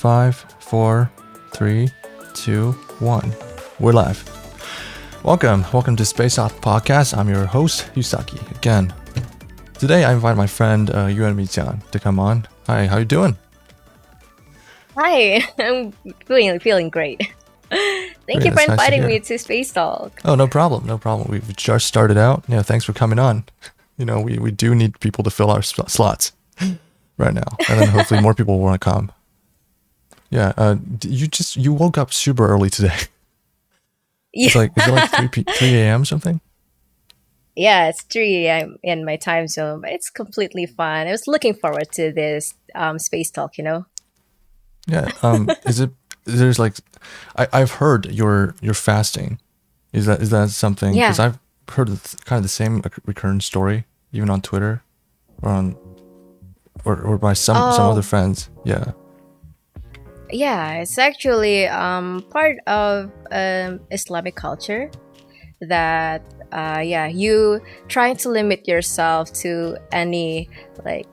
5, 4, 3, 2, 1. We're live. Welcome to Spacetalk podcast. I'm your host, Yusaki. Again, today I invite my friend Yuenmi Rye to come on. Hi, how you doing? Hi, I'm feeling great. Thank you for inviting me to Spacetalk. Oh, no problem. We've just started out. Yeah, thanks for coming on. You know, we do need people to fill our slots right now, and then hopefully more people will want to come. Yeah, you woke up super early today. Yeah. Is it like 3 a.m. or something? Yeah, it's 3 a.m. in my time zone, but it's completely fun. I was looking forward to this Spacetalk, you know? Yeah. There's like, I've heard you're fasting. Is that something? Yeah. Because I've heard kind of the same recurrent story, even on Twitter, or by some other friends. Yeah. Yeah, it's actually part of Islamic culture that you trying to limit yourself to any like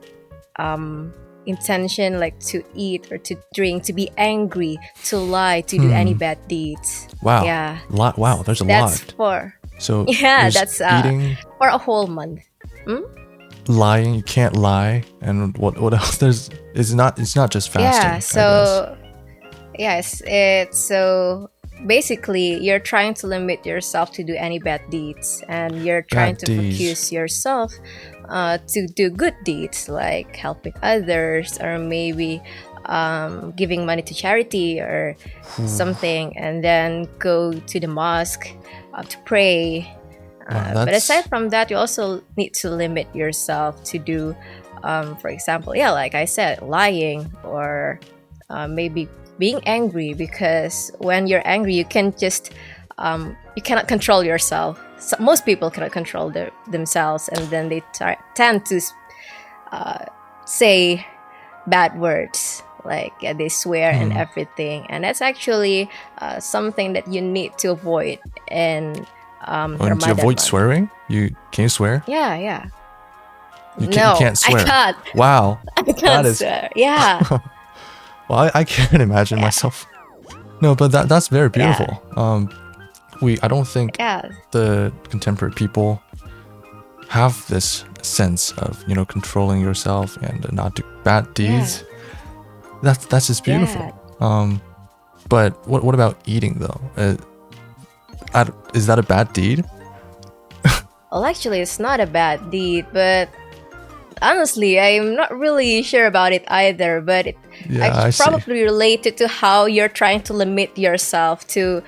intention, like to eat or to drink, to be angry, to lie, to do any bad deeds. Wow. Yeah. Wow. There's a That's lot. for So that's eating, for a whole month. lying. You can't lie, and what else? It's not just fasting. Yeah. So yes, it's so basically you're trying to limit yourself to do any bad deeds, and you're trying to focus yourself to do good deeds like helping others, or maybe giving money to charity or something, and then go to the mosque to pray. But aside from that, you also need to limit yourself to do, for example, like I said, lying, or maybe being angry, because when you're angry, you can just you cannot control yourself. So most people cannot control themselves, and then they tend to say bad words, like they swear and everything, and that's actually something that you need to avoid. And to avoid swearing, can you swear? Yeah. You can't swear. I can't. Wow, I can't swear. Yeah. Well, I can't imagine myself. No, but that's very beautiful. I don't think the contemporary people have this sense of, controlling yourself and not do bad deeds. That's just beautiful. But what about eating though? Is that a bad deed? Well, actually, it's not a bad deed, but honestly, I'm not really sure about it either. But it's probably related to how you're trying to limit yourself to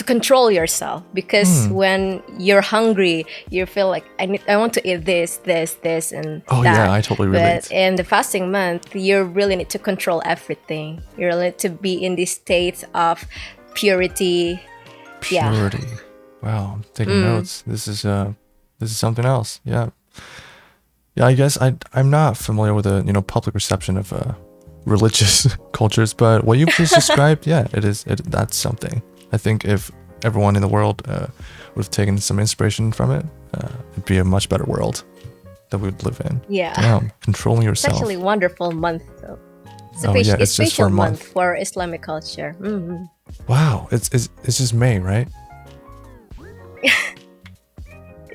control yourself. Because when you're hungry, you feel like I want to eat this, and that. Yeah, I totally relate. But in the fasting month, you really need to control everything. You really need to be in this state of purity. Purity. Yeah. Wow, I'm taking notes. This is something else. Yeah. I guess I'm not familiar with the public reception of religious cultures, but what you've just described, that's something. I think if everyone in the world would have taken some inspiration from it, it'd be a much better world that we would live in. Yeah. Controlling yourself. It's actually a wonderful month, though. It's a special just for a month for Islamic culture. Mm-hmm. Wow, it's just May, right?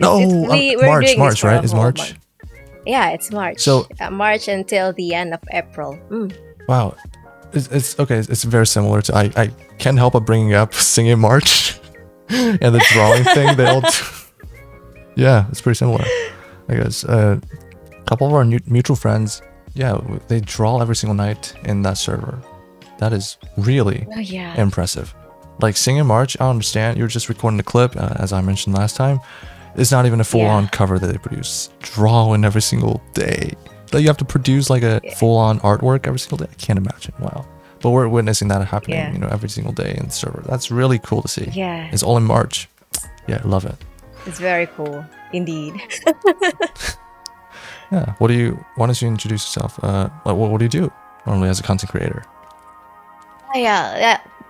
March, right? Is March? Month. Yeah, it's March. So March until the end of April. Wow, it's okay. It's very similar to I can't help but bringing up singing March and the drawing thing. They all yeah, it's pretty similar. I guess a couple of our mutual friends, they draw every single night in that server. That is really impressive. Like singing March, I understand. You're just recording the clip, as I mentioned last time. It's not even a full-on cover that they produce. Drawing every single day. Like you have to produce like a full-on artwork every single day. I can't imagine. Wow. But we're witnessing that happening, every single day in the server. That's really cool to see. Yeah. It's all in March. Yeah, I love it. It's very cool, indeed. Yeah. Why don't you introduce yourself? What do you do normally as a content creator?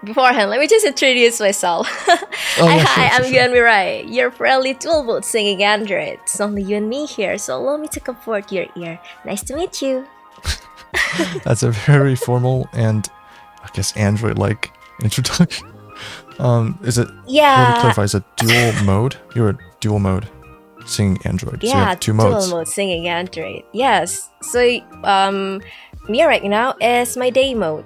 Beforehand, let me just introduce myself. Hi, I'm Yuenmi Rye, your friendly toolbox singing android. It's only you and me here, so allow me to comfort your ear. Nice to meet you. That's a very formal and I guess Android like introduction. Is it? I want to Yeah, clarify. Is it dual mode? You're a dual mode singing Android. So you yeah, have two dual modes. mode singing Android. Yes. So me right now is my day mode.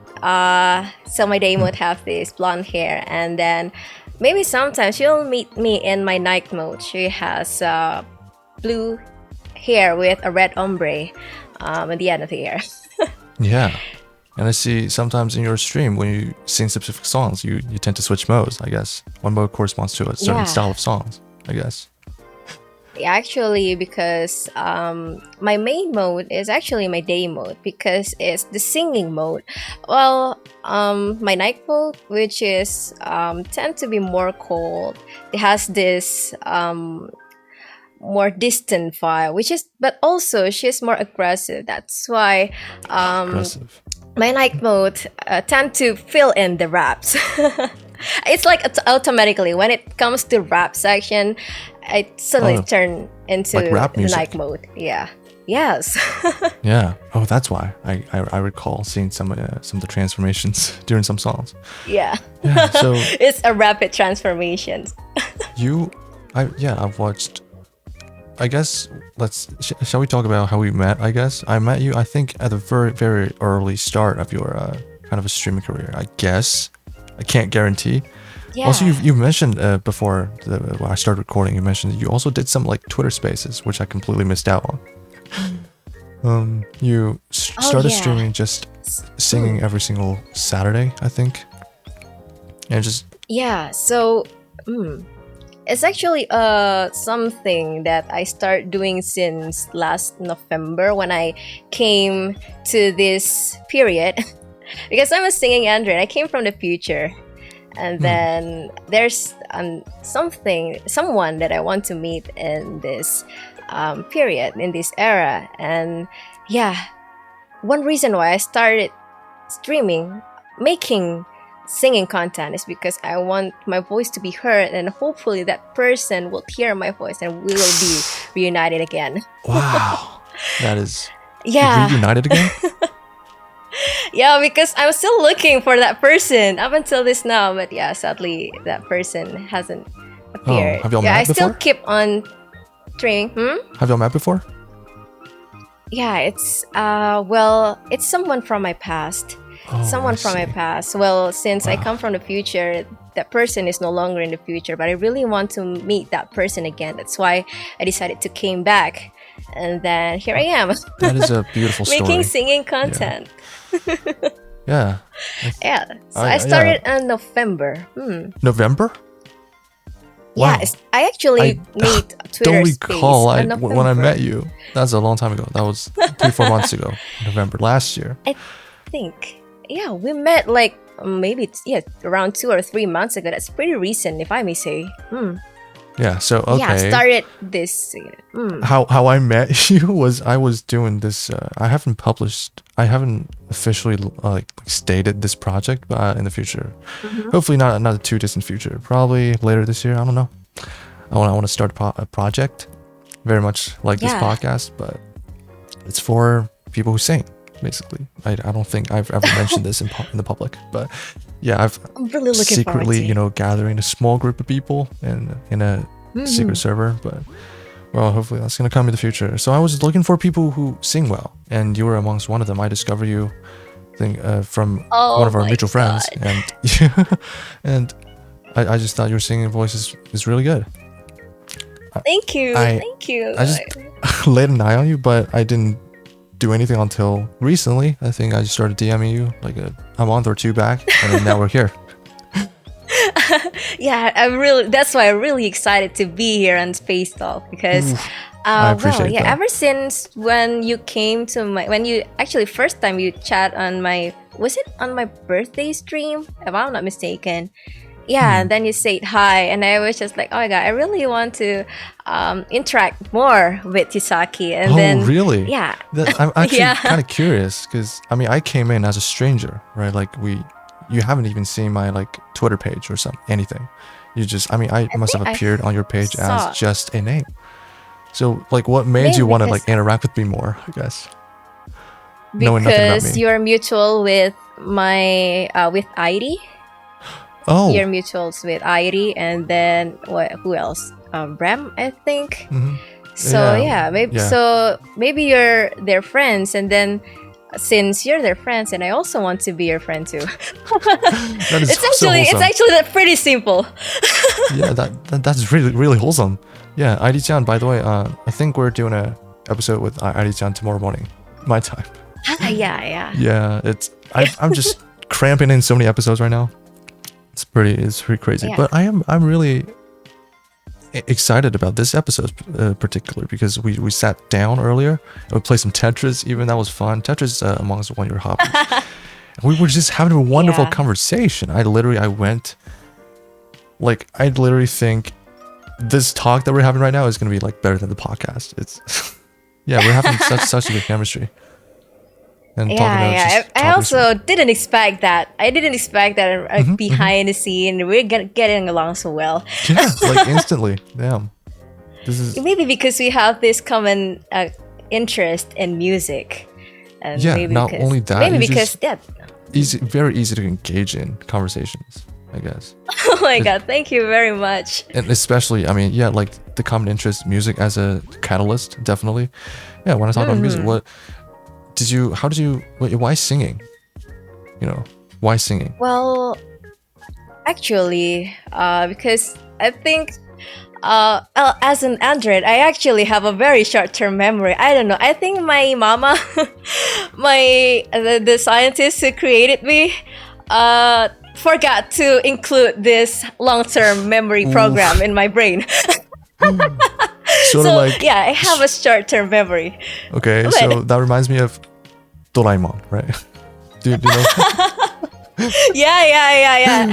So my day mode have this blonde hair, and then maybe sometimes you'll meet me in my night mode. She has blue hair with a red ombre at the end of the hair. Yeah. And I see sometimes in your stream when you sing specific songs, you tend to switch modes, I guess. One mode corresponds to a certain Yeah. style of songs, I guess. Yeah, actually, because my main mode is actually my day mode because it's the singing mode. Well, my night mode, which is tend to be more cold, it has this more distant vibe, which is, but also she's more aggressive. That's why Aggressive. my night mode tend to fill in the raps. It's like automatically when it comes to rap section, I suddenly Oh, turn into like rap the music. night mode. Yeah. Yes. Yeah. Oh, that's why. I recall seeing some of the transformations during some songs. Yeah. Yeah. So It's a rapid transformation. I've watched. I guess shall we talk about how we met? I guess I met you. I think at the very very early start of your kind of a streaming career. I guess I can't guarantee. Yeah. Also, you mentioned before when I started recording, you mentioned that you also did some like Twitter Spaces, which I completely missed out on. You started yeah. streaming just singing every single Saturday, I think, and just Yeah. So, it's actually something that I start doing since last November when I came to this period because I'm a singing android. I came from the future, and then there's someone that I want to meet in this period, in this era, and yeah, one reason why I started streaming, making singing content is because I want my voice to be heard, and hopefully that person will hear my voice and we will be reunited again. wow, that is Yeah. reunited again. Yeah, because I'm still looking for that person up until this now, but yeah, sadly that person hasn't appeared. have y'all Yeah, met I still before? keep on streaming. Have y'all met before? Yeah, it's well, it's someone from my past. Oh, Someone I from my see. past. Well, since I Wow. come from the future, that person is no longer in the future, but I really want to meet that person again. That's why I decided to came back, and then here I am. That is a beautiful story. Making singing content. Yeah. Yeah. So I- I started in November. November? Yeah, Wow. I actually made Twitter Don't space recall in when I November. met you. That's a long time ago. That was 3-4 months ago. November last year. I think. Yeah, we met like maybe around 2 or 3 months ago. That's pretty recent, if I may say. Yeah. So okay. Yeah, started this. How I met you was I was doing this. I haven't officially like stated this project, but in the future, hopefully not a too distant future, probably later this year. I don't know. I want to start a project, very much like this Yeah. podcast, but it's for people who sing. Basically, I don't think I've ever mentioned this in the public, but yeah, I've I'm really looking secretly, forward to it. gathering a small group of people in a secret server, but well, hopefully that's gonna come in the future. So I was looking for people who sing well, and you were amongst one of them. I discovered you, I think, from Oh one of our my mutual friends, God. and and I just thought your singing voice is really good. Thank you. I- Thank you. I just laid an eye on you, but I didn't do anything until recently. I think I just started DMing you like a month or two back, and then now we're here. Yeah, that's why I'm really excited to be here on Spacetalk because I appreciate that. ever since when you came to when you actually first time you chat on was it on my birthday stream, if I'm not mistaken? Yeah, and then you said hi, and I was just like, oh my god, I really want to interact more with Yusaki. And Oh, then really? yeah, I'm actually Yeah. kind of curious because I mean I came in as a stranger, right? Like you haven't even seen my like Twitter page or anything. You just, I mean, I must have think I appeared on your page saw. as just a name. So like, what made Maybe you want to because- like interact with me more? I guess knowing nothing about because me. you're mutual with my with Irie. Oh. Your mutuals with Irie, and then what? Who else? Rem, I think. Mhm. So yeah, maybe Yeah. so maybe you're their friends, and then since you're their friends, and I also want to be your friend too. That is so It's wholesome. actually pretty simple. Yeah, that's really really wholesome. Yeah, ID-chan, by the way, I think we're doing a episode with ID-chan tomorrow morning, my time. Yeah. Yeah, I'm just cramping in so many episodes right now. It's pretty crazy. Yeah. But I'm really excited about this episode particularly because we sat down earlier and we played some Tetris. Even that was fun. Tetris amongst one of your hobbies. We were just having a wonderful conversation. I went like I literally think this talk that we're having right now is gonna be like better than the podcast. It's yeah, we're having such a good chemistry. And I also didn't expect that. I didn't expect that behind the scene we're getting along so well. Yeah, like instantly. Damn. This is maybe because we have this common interest in music. And yeah, maybe not because, only that. Maybe because very easy to engage in conversations, I guess. Oh my god, thank you very much. And especially, I mean, yeah, like the common interest, music as a catalyst, definitely. Yeah, when I talk about music, why singing? You know, why singing? Well, actually, because I think as an android, I actually have a very short-term memory. I don't know. I think my mama, the scientist who created me, forgot to include this long-term memory program in my brain. Sort of like yeah, I have a short-term memory. Okay, so that reminds me of Doraemon, right? Do you know? Yeah.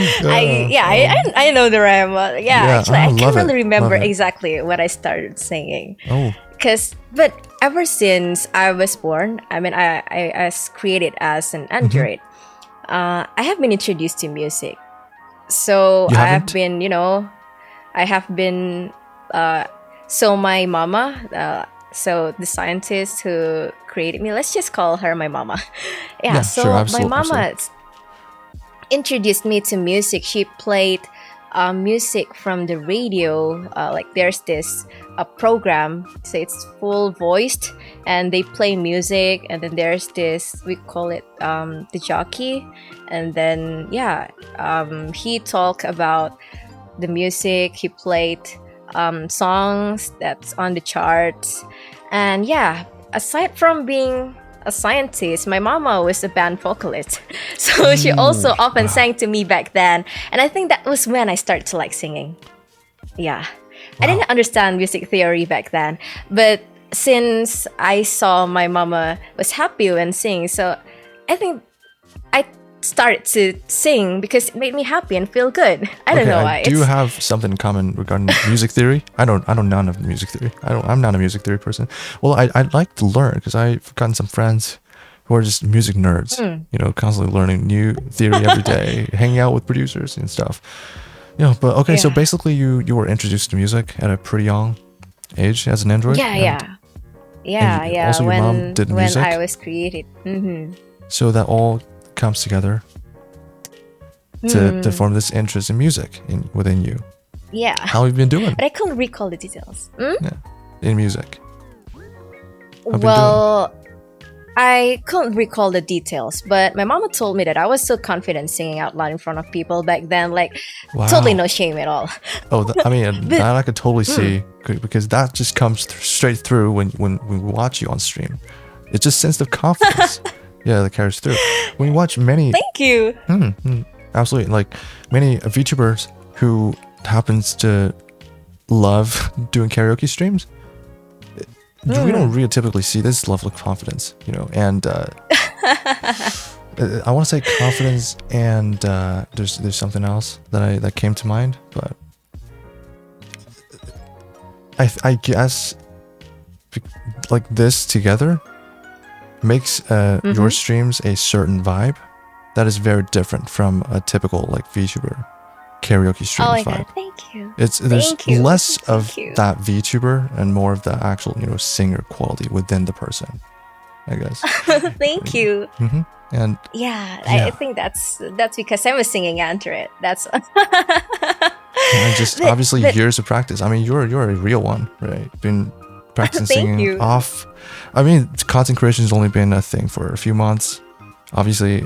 I know the rhyme. Actually, I can't really remember exactly what I started singing. Oh. But ever since I was born, I mean, I was created as an android. I have been introduced to music. So so my mama, so the scientist who created me, let's just call her my mama. So sure, my mama introduced me to music. She played music from the radio. Like there's this program, so it's full voiced, and they play music. And then there's this, we call it the jockey. And then he talked about the music. He played songs that's on the charts. And aside from being a scientist, my mama was a band vocalist. So she also often sang to me back then. And I think that was when I started to like singing. Yeah. I didn't understand music theory back then. But since I saw my mama was happy when singing, so I think I started to sing because it made me happy and feel good. I don't know why. Do you have something in common regarding music theory? I don't none of music theory. I'm not a music theory person. Well, I'd like to learn because I've gotten some friends who are just music nerds. You know, constantly learning new theory every day, hanging out with producers and stuff. You know, but okay, so basically you were introduced to music at a pretty young age as an android. Yeah. Also, your mom did music when I was created. So that all comes together to form this interest in music within you. Yeah. How have you been doing? But I can't recall the details. Yeah, in music. Well, I couldn't recall the details, but my mama told me that I was so confident singing out loud in front of people back then, like totally no shame at all. Oh, I mean, that I could totally see because that just comes straight through when we watch you on stream. It's just sense of confidence. Yeah, that carries through. When you watch many... Thank you. Absolutely. Like many VTubers who happens to love doing karaoke streams, we don't really typically see this level of confidence, you know, and I want to say confidence and there's something else that came to mind, but I guess like this together makes your streams a certain vibe that is very different from a typical like VTuber karaoke stream vibe. God, thank you. There's less of that VTuber and more of the actual, you know, singer quality within the person. I guess. Thank you. And Yeah, yeah, I think that's because I'm a singing android. That's and just obviously but years of practice. I mean, you're a real one, right? Been practicing thank singing you. off. I mean, content creation has only been a thing for a few months. Obviously,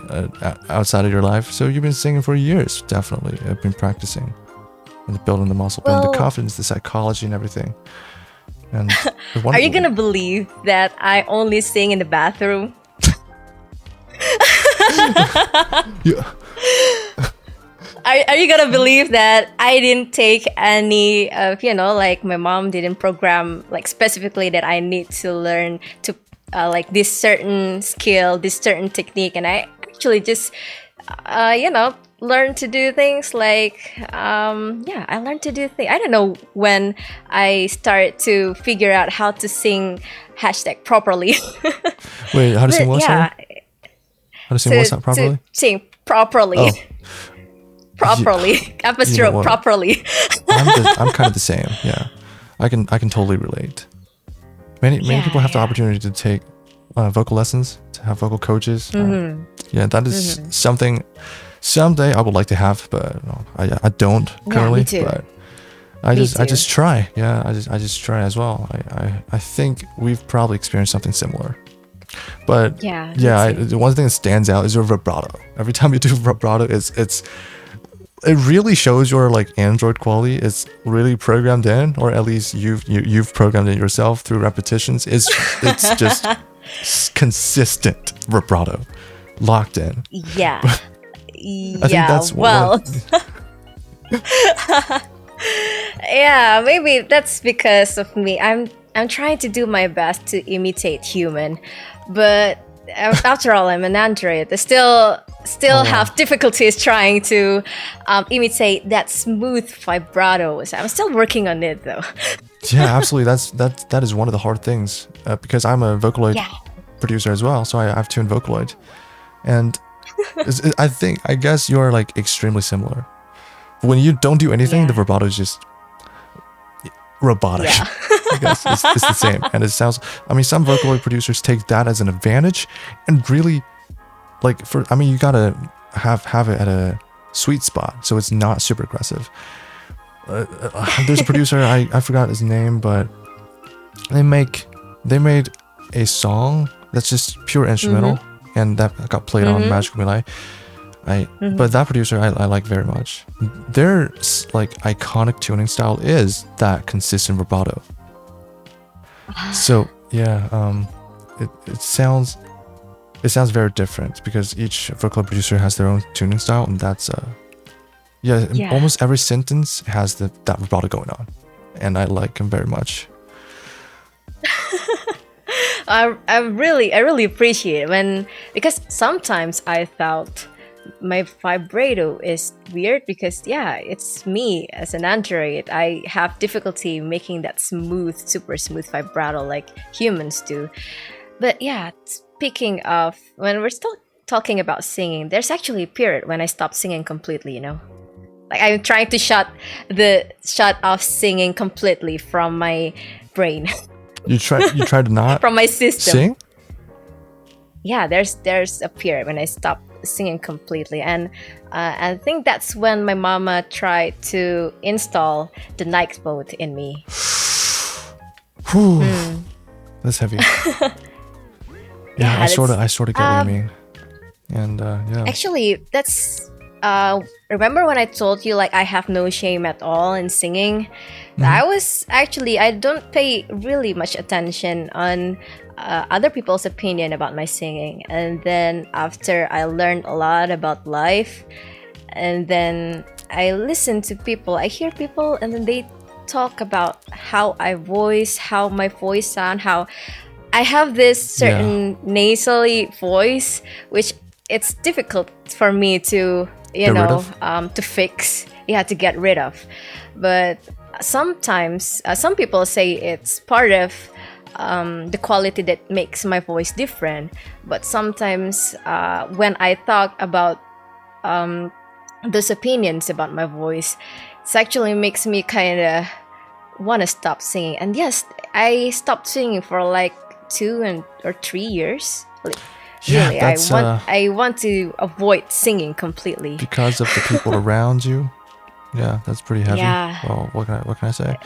outside of your life, so you've been singing for years. Definitely, I've been practicing and building the muscle, building the Well, confidence, the psychology, and everything. And it's are you wonderful. gonna believe that I only sing in the bathroom? Yeah. Are you gonna believe that I didn't take any of, like my mom didn't program like specifically that I need to learn to like this certain skill, this certain technique, and I actually just learn to do things like yeah, I learned to do things. I don't know when I started to figure out how to sing hashtag properly. Wait, how to sing But what? Sorry? yeah, How to sing what's to not properly? sing properly. Oh, yeah. Properly. You know Apostrophe what? properly. I'm kind of the same. Yeah, I can totally relate. Many people have the Yeah. opportunity to take vocal lessons, to have vocal coaches. Yeah, that is something someday I would like to have, but no, I don't currently. Me too. But I Me just too. try. Yeah, I just try as well. I think we've probably experienced something similar. But Yeah, me yeah, too. the one thing that stands out is your vibrato. Every time you do vibrato, it really shows your like android quality. It's really programmed in, or at least you've programmed it yourself through repetitions. It's just consistent vibrato, locked in. Yeah. I think Yeah. that's Well, yeah, maybe that's because of me. I'm trying to do my best to imitate human, but after all, I'm an android. I still wow. have difficulties trying to imitate that smooth vibrato. So I'm still working on it though. Yeah, absolutely. That is one of the hard things because I'm a Vocaloid Yeah. producer as well, so I've tuned Vocaloid, and I guess you're like extremely similar. When you don't do anything, Yeah. the vibrato is just robotic. Yeah. I guess it's the same, and it sounds. I mean, some Vocaloid producers take that as an advantage, and really, like you gotta have it at a sweet spot, so it's not super aggressive. There's a producer I forgot his name, but they made a song that's just pure instrumental, and that got played on Magical Mirai. But that producer I like very much. Their like iconic tuning style is that consistent vibrato. So yeah, it sounds very different because each vocal producer has their own tuning style, and that's Yeah. almost every sentence has that vibrato going on, and I like him very much. I really appreciate it because sometimes I thought my vibrato is weird because yeah, it's me as an android. I have difficulty making that smooth, super smooth vibrato like humans do. But yeah, speaking of when we're still talking about singing, there's actually a period when I stopped singing completely. Like I'm trying to shut off singing completely from my brain, You try to not from my system. sing. Yeah, there's a period when I stopped singing completely, and I think that's when my mama tried to install the night mode in me. Whew. That's heavy. Yeah, I sort of get what you mean. And yeah. Actually, that's remember when I told you like I have no shame at all in singing? I don't pay really much attention on other people's opinion about my singing, and then after I learned a lot about life, and then I listen to people, I hear people, and then they talk about how my voice sound, how I have this certain nasally voice, which it's difficult for me to to fix, to get rid of. But sometimes some people say it's part of the quality that makes my voice different. But sometimes when I talk about those opinions about my voice, it actually makes me kind of want to stop singing. And yes, I stopped singing for like or 3 years. Like, Yeah, really, that's I want to avoid singing completely. because of the people around you. Yeah, that's pretty heavy. Yeah. Well, what can I say?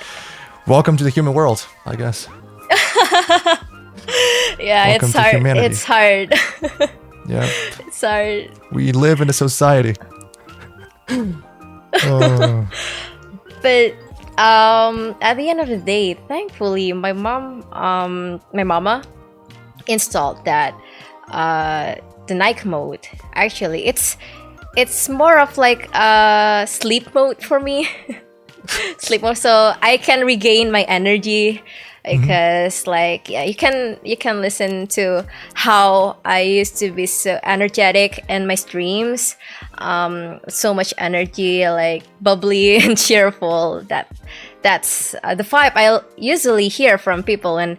Welcome to the human world, I guess. Yeah, Welcome it's to hard. humanity. It's hard. Yeah, It's hard. we live in a society. Oh. But at the end of the day, thankfully, my mama installed that the night mode. Actually, it's more of like a sleep mode for me. Sleep mode, so I can regain my energy. Because like, yeah, you can listen to how I used to be so energetic in my streams, so much energy, like bubbly and cheerful. That's the vibe I usually hear from people when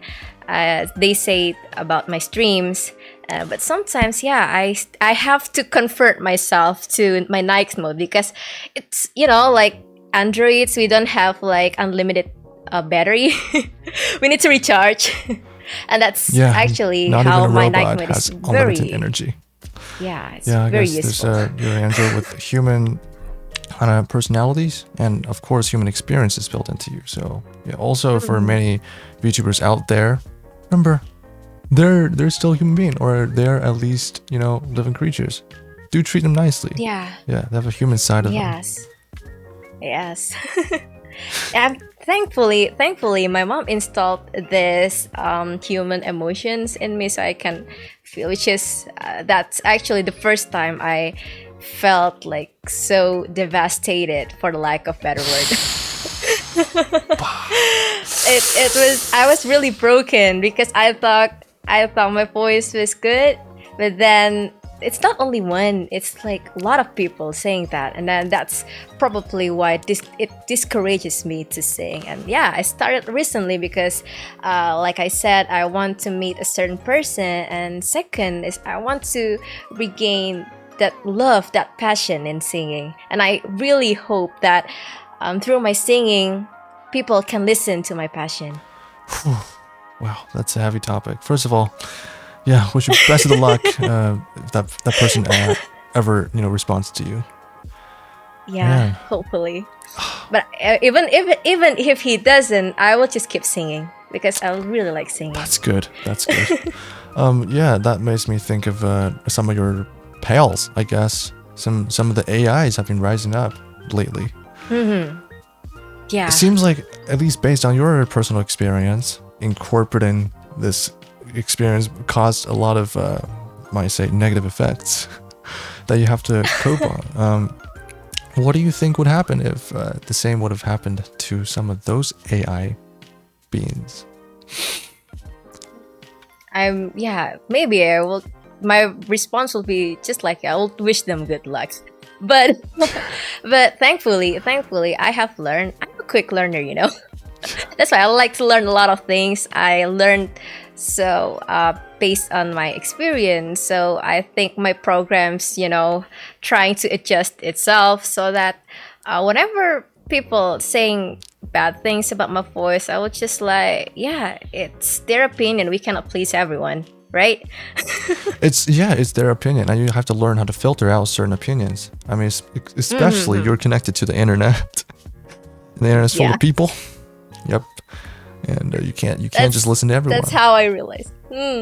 they say about my streams. But sometimes, yeah, I have to convert myself to my night mode because it's, like androids, we don't have like unlimited battery. We need to recharge. And that's actually not how even a my robot night mode has is unlimited energy. Yeah, it's Yeah, I very guess useful. there's your android with human personalities and of course human experience is built into you. So yeah, also for many VTubers out there, remember they're still human being, or they're at least living creatures. Do treat them nicely. Yeah. Yeah, they have a human side of them. Yes. And thankfully, my mom installed this human emotions in me, so I can feel. Which is that's actually the first time I felt like so devastated, for the lack of better word. I was really broken because I thought my voice was good, but then it's not only one, it's like a lot of people saying that, and then that's probably why it discourages me to sing. And yeah, I started recently because like I said, I want to meet a certain person, and second is I want to regain that love, that passion in singing. And I really hope that through my singing, people can listen to my passion. Wow, that's a heavy topic. First of all, yeah, wish you best of the luck if that person ever responds to you. Yeah, hopefully. But even if he doesn't, I will just keep singing because I really like singing. That's good. Yeah, that makes me think of some of your pals, I guess. Some of the AIs have been rising up lately. Yeah. It seems like, at least based on your personal experience, incorporating this experience caused a lot of, might say, negative effects that you have to cope on. What do you think would happen if the same would have happened to some of those AI beings? Maybe I will. My response will be just like, I will wish them good luck. But thankfully, I have learned. I'm a quick learner, That's why I like to learn a lot of things. I learned based on my experience. So I think my program's, trying to adjust itself so that whenever people saying bad things about my voice, I would just like, yeah, it's their opinion. We cannot please everyone, right? It's their opinion, and you have to learn how to filter out certain opinions. I mean, especially you're connected to the internet. The internet's full of people. Yep. And you can't just listen to everyone. That's how I realized.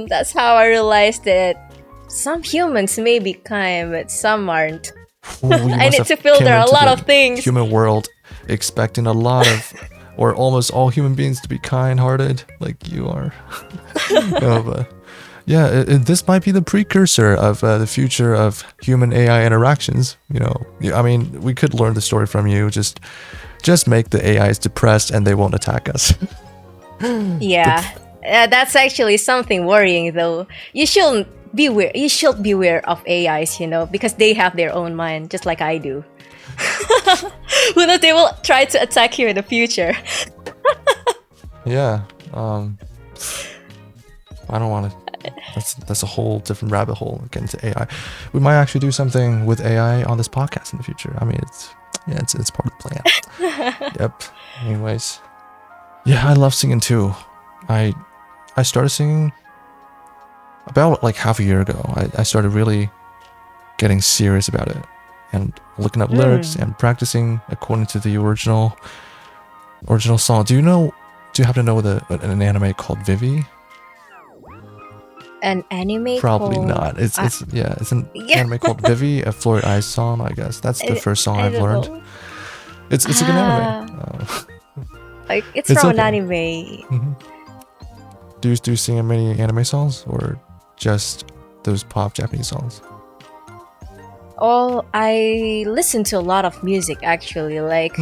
That's how I realized that some humans may be kind, but some aren't. I need to filter a lot of things. Human world, expecting a lot of, or almost all human beings to be kind-hearted, like you are. No, but yeah, this might be the precursor of the future of human AI interactions. I mean, we could learn the story from you. Just make the AIs depressed, and they won't attack us. Yeah, that's actually something worrying, though. You should beware of AIs, because they have their own mind, just like I do. Who knows? They will try to attack you in the future. Yeah. I don't want to. That's a whole different rabbit hole. Get into AI. We might actually do something with AI on this podcast in the future. I mean, it's part of the plan. Yep. Anyways. Yeah, I love singing too. I started singing about like half a year ago, I started really getting serious about it and looking up lyrics and practicing according to the original song. Do you happen to know an anime called Vivi? An anime Probably called not. It's an anime called Vivi, a Floyd Eyes song, I guess. That's the first song I've learned. Know. It's a good anime. Like it's It's from okay. an anime. hmm Do you sing many anime songs or just those pop Japanese songs? Oh, I listen to a lot of music actually. Like,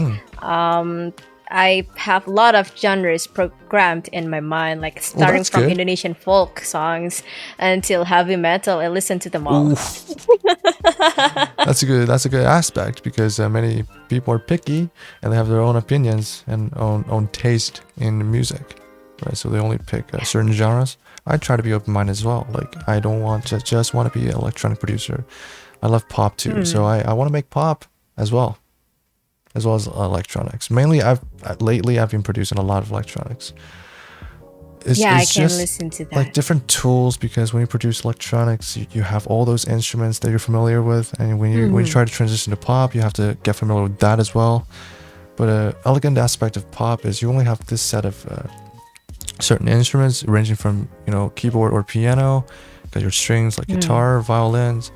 I have a lot of genres programmed in my mind, like starting from good. Indonesian folk songs until heavy metal. I listen to them all. That's a good aspect because many people are picky and they have their own opinions and own taste in music, right? So they only pick certain genres. I try to be open-minded as well. Like I don't want to just want to be an electronic producer. I love pop too, so I want to make pop as well as electronics. Mainly, lately I've been producing a lot of electronics. It's I can just listen to that. like different tools because when you produce electronics, you have all those instruments that you're familiar with, and when you try to transition to pop, you have to get familiar with that as well. But an elegant aspect of pop is you only have this set of certain instruments, ranging from keyboard or piano, got your strings like guitar, violins,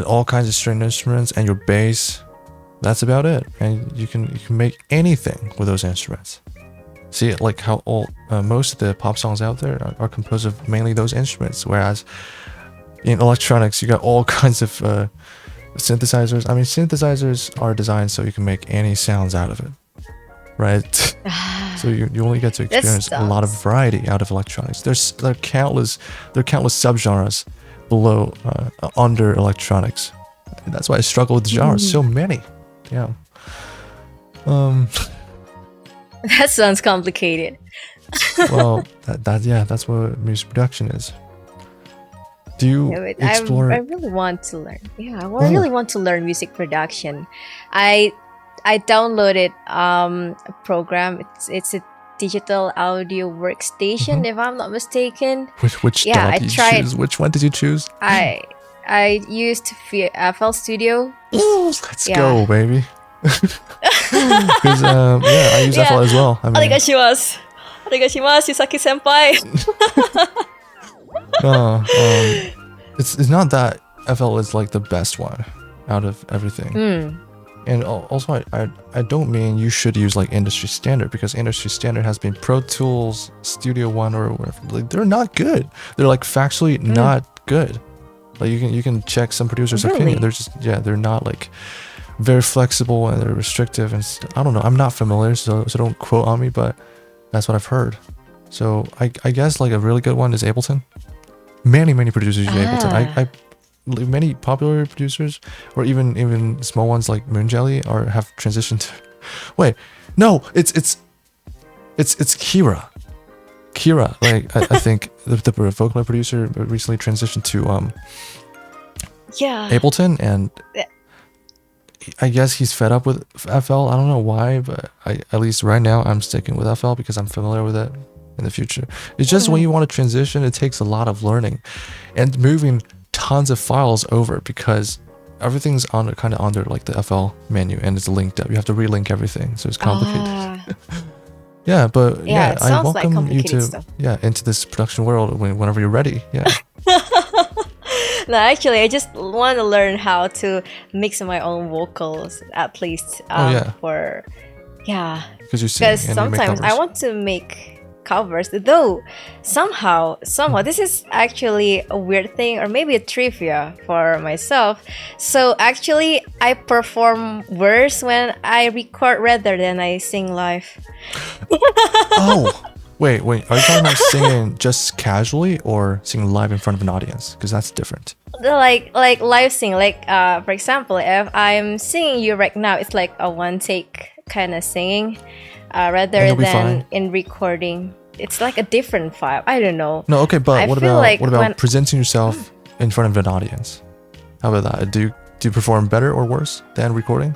all kinds of string instruments, and your bass. That's about it, and you can make anything with those instruments. See, like how most of the pop songs out there are composed of mainly those instruments, whereas in electronics you got all kinds of synthesizers. I mean, synthesizers are designed so you can make any sounds out of it, right? So you only get to experience a lot of variety out of electronics. There are countless subgenres below under electronics. And that's why I struggle with genres. So many. Yeah. That sounds complicated. Well, that's what music production is. Do you explore? I really want to learn. Yeah, I really want to learn music production. I downloaded a program. It's a digital audio workstation, if I'm not mistaken. Which did you choose? Which one did you choose? I used FL Studio. Let's go, baby. Because I use FL as well. I mean, Arigashimasu, Yusaki senpai. it's not that FL is like the best one out of everything. And also, I don't mean you should use like industry standard, because industry standard has been Pro Tools, Studio One, or whatever. Like they're not good. They're like factually not good. Like you can check some producers' opinion. They're just they're not like very flexible and they're restrictive, and I don't know. I'm not familiar, so don't quote on me, but that's what I've heard. So I guess like a really good one is Ableton. Many producers use Ableton. Many popular producers, or even small ones like Moon Jelly, have transitioned to. Wait, no, it's Kira. Kira, like I think the Vocaloid producer recently transitioned to Ableton, and I guess he's fed up with FL. I don't know why, but at least right now I'm sticking with FL because I'm familiar with it. In the future, it's just when you want to transition, it takes a lot of learning and moving tons of files over, because everything's kind of under like the FL menu and it's linked up. You have to relink everything, so it's complicated. But I welcome you to into this production world whenever you're ready. No, actually, I just want to learn how to mix my own vocals, at least because sometimes I want to make covers, though somehow this is actually a weird thing, or maybe a trivia for myself. So actually I perform worse when I record rather than I sing live. Wait, are you talking about singing just casually or singing live in front of an audience? Because that's different. Like live sing, like for example, if I'm singing you right now, it's like a one take kind of singing. Rather than in recording, it's like a different vibe. I don't know. No, okay, but what about presenting yourself in front of an audience? How about that? Do you perform better or worse than recording?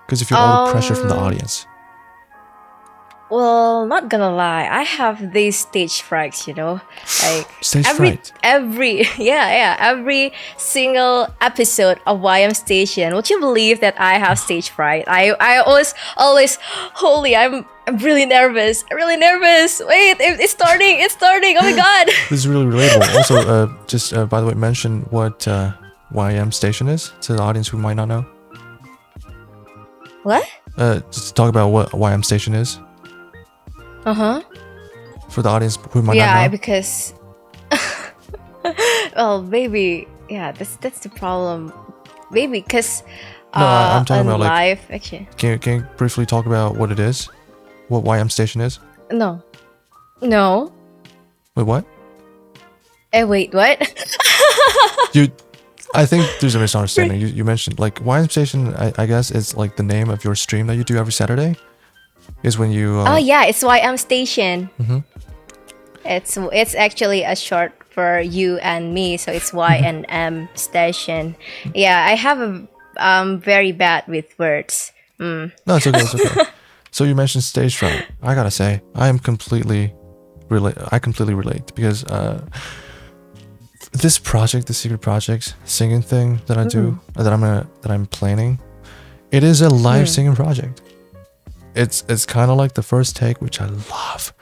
Because you feel all the pressure from the audience. Well, not gonna lie, I have these stage frights, like Stage every fright. every every single episode of YM Station. Would you believe that I have stage fright? I always holy, I'm really nervous. I'm really nervous. Wait, it's starting. It's starting. Oh my god. This is really relatable. Also, just by the way, mention what YM station is to the audience who might not know. What? Just talk about what YM station is. For the audience who might not know. Yeah, because well, maybe that's the problem. Maybe because No, I'm talking about live actually. Can you briefly talk about what it is? What YM station is? No. Wait, what? Wait, what? I think there's a misunderstanding. You mentioned like YM station. I guess it's like the name of your stream that you do every Saturday. Is when you. Oh yeah, it's YM Station. Mm-hmm. It's actually a short for you and me, so it's Y and M Station. Yeah, I have a very bad with words. No, it's okay. It's okay. So you mentioned stage fright. I gotta say, I completely relate because this project, the secret project singing thing that I do, that I'm planning, it is a live singing project. It's kind of like the first take, which I love,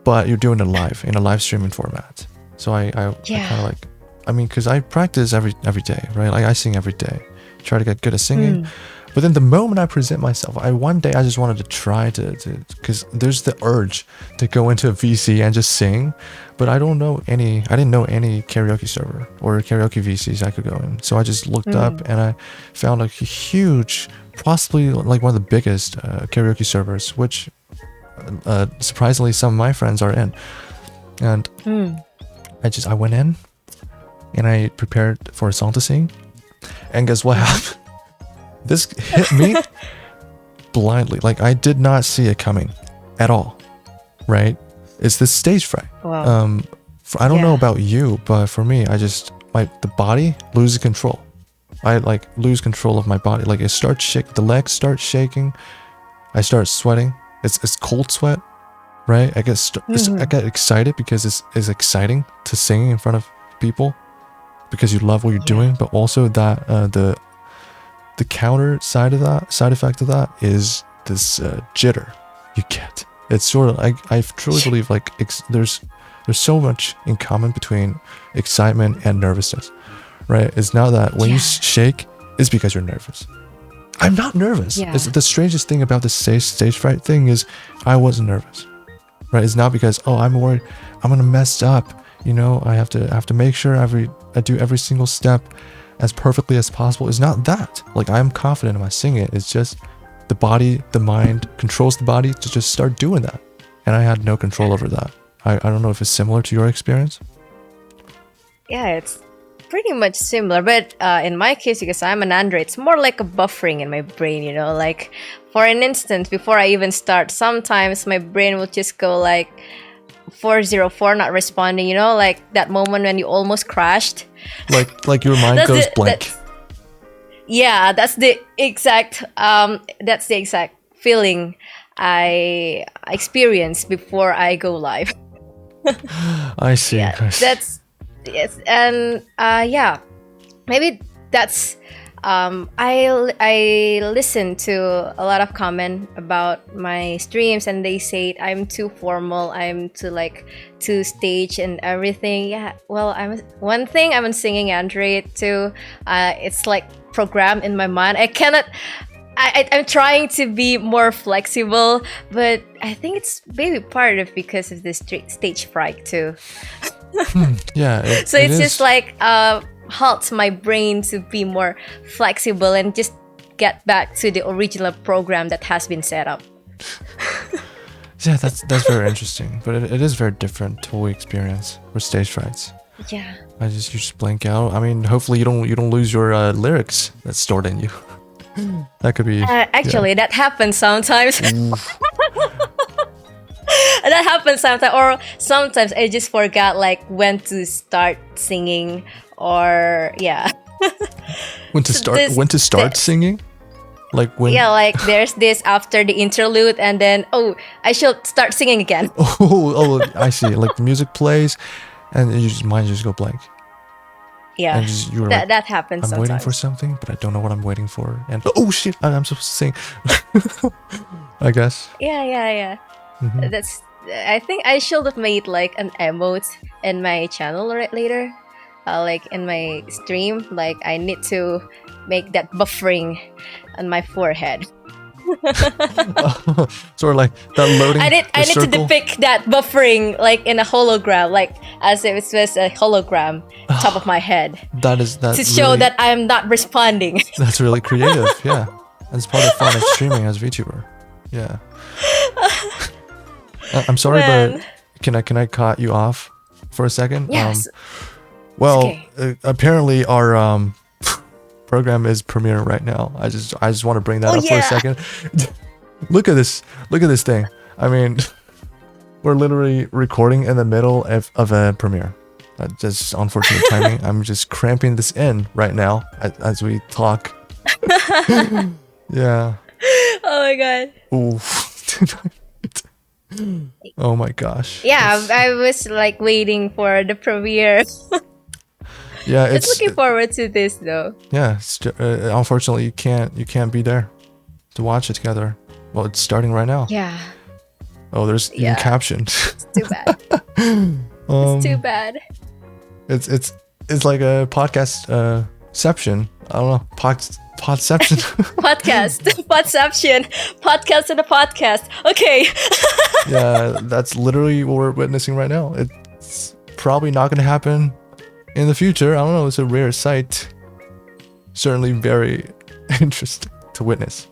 but you're doing it live in a live streaming format. So I kind of like, I mean, because I practice every day, right? Like I sing every day, try to get good at singing. But then the moment I present myself, one day I just wanted to try to because there's the urge to go into a VC and just sing, but I didn't know any karaoke server or karaoke VCs I could go in. So I just looked up and I found like a huge, possibly like one of the biggest karaoke servers, which surprisingly some of my friends are in. And I went in and I prepared for a song to sing, and guess what happened? This hit me blindly. Like I did not see it coming at all. Right? It's this stage fright. Wow. I don't know about you, but for me, the body loses control. I like lose control of my body. Like it starts shaking. The legs start shaking. I start sweating. It's cold sweat, right? I get excited because it's exciting to sing in front of people because you love what you're doing, but also that the counter side effect of that is this jitter you get. It's sort of I truly believe like there's so much in common between excitement and nervousness, right? It's not that when you shake, it's because you're nervous. I'm not nervous. It's the strangest thing about the stage fright thing is I wasn't nervous, right? It's not because I'm worried I'm gonna mess up. I have to make sure I do every single step as perfectly as possible. It's not that. Like I'm confident in my singing. It's just the body, the mind controls the body to just start doing that, and I had no control over that. I don't know if it's similar to your experience. Yeah, it's pretty much similar, but in my case, because I'm an android, it's more like a buffering in my brain, like for an instant before I even start, sometimes my brain will just go like 404 not responding, like that moment when you almost crashed, like your mind goes blank. That's the exact feeling I experience before I go live. I see. Yes, and maybe that's I listen to a lot of comment about my streams, and they say I'm too formal, I'm too stage and everything. Well, I'm singing android too. It's like programmed in my mind. I cannot. I'm trying to be more flexible, but I think it's maybe part of because of this stage fright too. It's just like halts my brain to be more flexible and just get back to the original program that has been set up. That's very interesting, but it is very different to what we experience with stage frights. You just blank out. I mean, hopefully you don't lose your lyrics that's stored in you. That could be actually that happens sometimes. That happens sometimes, or sometimes I just forgot like when to start singing, or when to start singing. Like when Yeah, like there's this after the interlude, and then I should start singing again. I see. Like the music plays, and mind just go blank. Yeah, And you were like, that happens I'm sometimes. waiting for something, but I don't know what I'm waiting for. And oh shit, I'm supposed to sing. I guess. Yeah. Mhm. That's. I think I should have made like an emote in my channel later, like in my stream. Like I need to make that buffering on my forehead. Sort of like that loading. I need to circle. depict that buffering like in a hologram, like as if it was a hologram top of my head. That to show that I am not responding. That's really creative. Yeah, that's part of fun of streaming as a VTuber. Yeah. I'm sorry, Man. but can I cut you off for a second? Yes. Well, okay. Apparently our program is premiering right now. I just want to bring that up for a second. Look at this thing. I mean, we're literally recording in the middle of a premiere. Just unfortunate timing. I'm just cramping this in right now as we talk. Yeah. Oh my god. Oof. Oh my gosh. Yeah, I was like waiting for the premiere. Yeah, it's looking forward to this though. Yeah, unfortunately you can't be there to watch it together. Well, it's starting right now. Yeah. Oh, there's even captioned. It's too bad. It's too bad. It's like a podcast ception. I don't know. Podception. Podcast and a podcast. Okay. Yeah, that's literally what we're witnessing right now. It's probably not going to happen in the future. I don't know. It's a rare sight. Certainly very interesting to witness.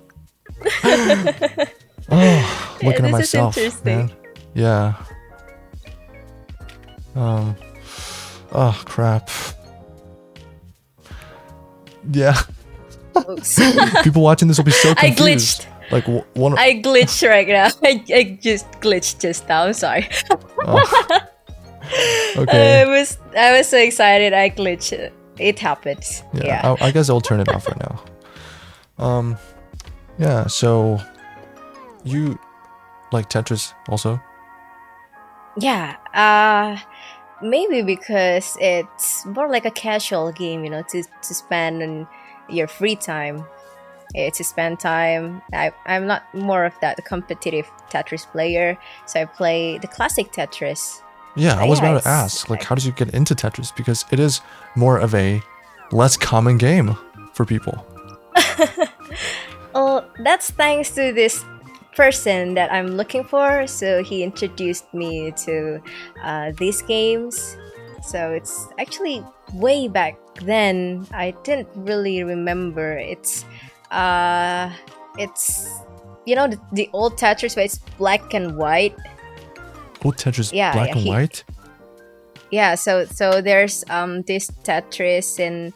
Oh, looking at myself, man. Yeah. Oh crap. Yeah. People watching this will be so confused. I glitched. Like I glitched right now. I just glitched just now. I'm sorry. Oh. Okay. I was so excited. I glitched. It happens. Yeah. I guess I'll turn it off right now. Yeah. So, you like Tetris also? Yeah. Maybe because it's more like a casual game, to spend on your free time. To spend time. I'm not more of that competitive Tetris player, so I play the classic Tetris. Yeah, I was about to ask, like, how did you get into Tetris? Because it is more of a less common game for people. Well, that's thanks to this person that I'm looking for. So he introduced me to these games. So it's actually way back then. I didn't really remember. It's the old Tetris where it's black and white. Old Tetris, black and white. Yeah, so there's this Tetris in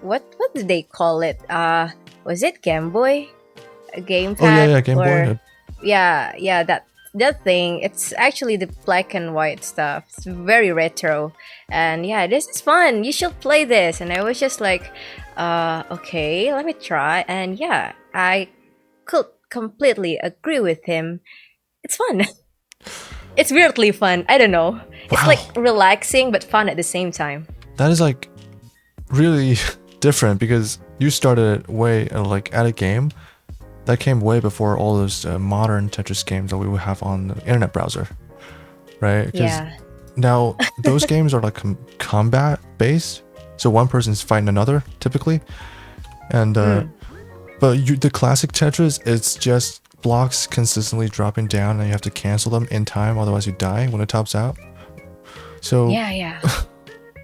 what did they call it? Was it Game Boy? A gamepad? Oh yeah, Game Boy. Yeah, that thing. It's actually the black and white stuff. It's very retro, and yeah, this is fun. You should play this. And I was just like, okay, let me try. And yeah, I could completely agree with him. It's fun. It's weirdly fun. I don't know. It's like relaxing but fun at the same time. That is like really different because you started way like at a game that came way before all those modern Tetris games that we would have on the internet browser, right? Yeah. Now those games are like combat based, so one person's fighting another typically, and but the classic Tetris, it's just blocks consistently dropping down and you have to cancel them in time, otherwise you die when it tops out. So yeah.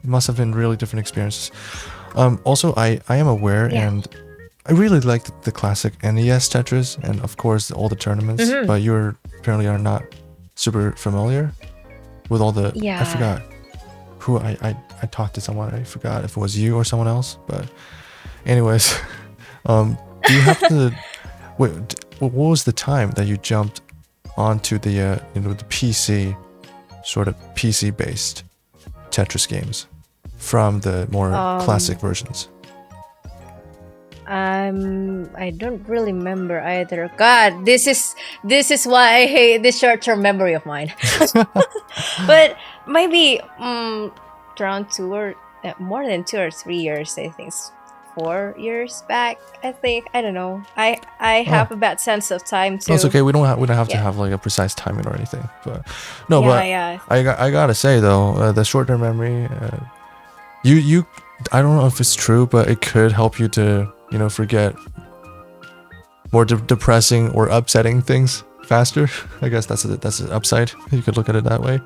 It must have been really different experiences. Also, I am aware, and I really liked the classic NES Tetris, and of course all the tournaments. But you apparently are not super familiar with all the. I forgot who I talked to someone. I forgot if it was you or someone else. But anyways, do you have to wait? What was the time that you jumped onto the the PC, sort of PC based Tetris games from the more classic versions? I don't really remember either. God, this is why I hate this short-term memory of mine. But maybe around more than 2 or 3 years. I think it's 4 years back. I think I don't know. I Oh, have a bad sense of time no, it's too. okay. We don't have to Yeah, have like a precise timing or anything. But no, yeah, but yeah. I gotta say though, the short-term memory, you I don't know if it's true, but it could help you to forget more depressing or upsetting things faster. I guess that's an upside. You could look at it that way.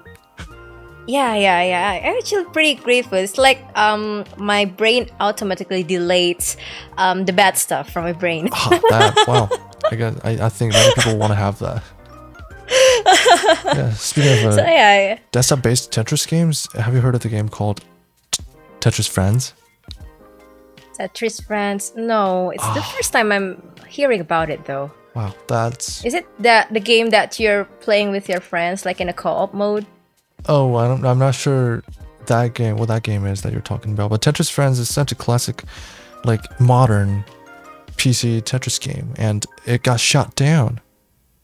Yeah, yeah, yeah. I'm actually pretty grateful. It's like my brain automatically deletes the bad stuff from my brain. Ah, that wow. I think many people want to have that. Yeah. Speaking of So yeah, desktop-based Tetris games, have you heard of the game called Tetris Friends? Tetris Friends. No, it's the Ah, first time I'm hearing about it though. wow. That's Is it the game that you're playing with your friends, like in a co-op mode? oh, I'm not sure what that game is that you're talking about. But Tetris Friends is such a classic, like modern PC Tetris game, and it got shut down.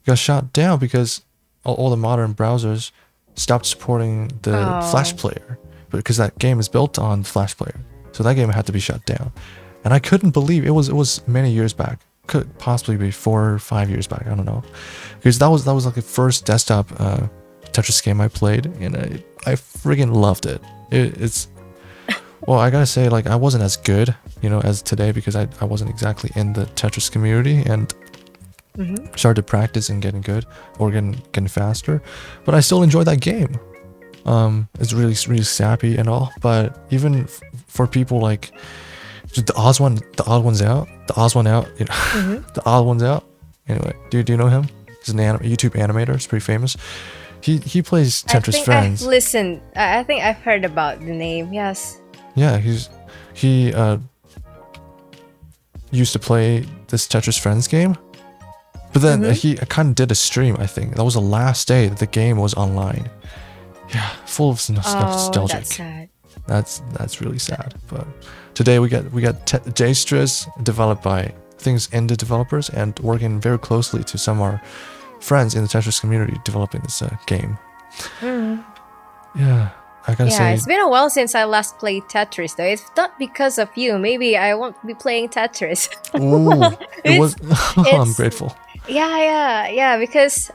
It got shut down because all the modern browsers stopped supporting the Flash Oh, player, because that game is built on Flash player. So that game had to be shut down, and I couldn't believe it was many years back. Could possibly be 4 or 5 years back. I don't know, because that was like the first desktop Tetris game I played, and I friggin' loved it. It's well, I gotta say, like I wasn't as good, as today because I wasn't exactly in the Tetris community and mm-hmm. started to practice and getting good or getting faster, but I still enjoy that game. It's really sappy and all, but even for people like just the odd one's out, Mm-hmm. the odd one's out. Anyway, do you know him? He's an YouTube animator. It's pretty famous. He plays I Tetris think I've Friends. listened. I think I've heard about the name. Yes. Yeah, he used to play this Tetris Friends game, but then Mm-hmm. he kind of did a stream. I think that was the last day that the game was online. Yeah, full of Oh, nostalgic. that's sad. That's really sad. But today we got J-Stress, developed by things indie developers and working very closely to some of our friends in the Tetris community developing this game. Mm. Yeah, I gotta Yeah, say, it's been a while since I last played Tetris, though. It's not because of you. Maybe I won't be playing Tetris. ooh, it was. it's I'm it's grateful. yeah, yeah, yeah. Because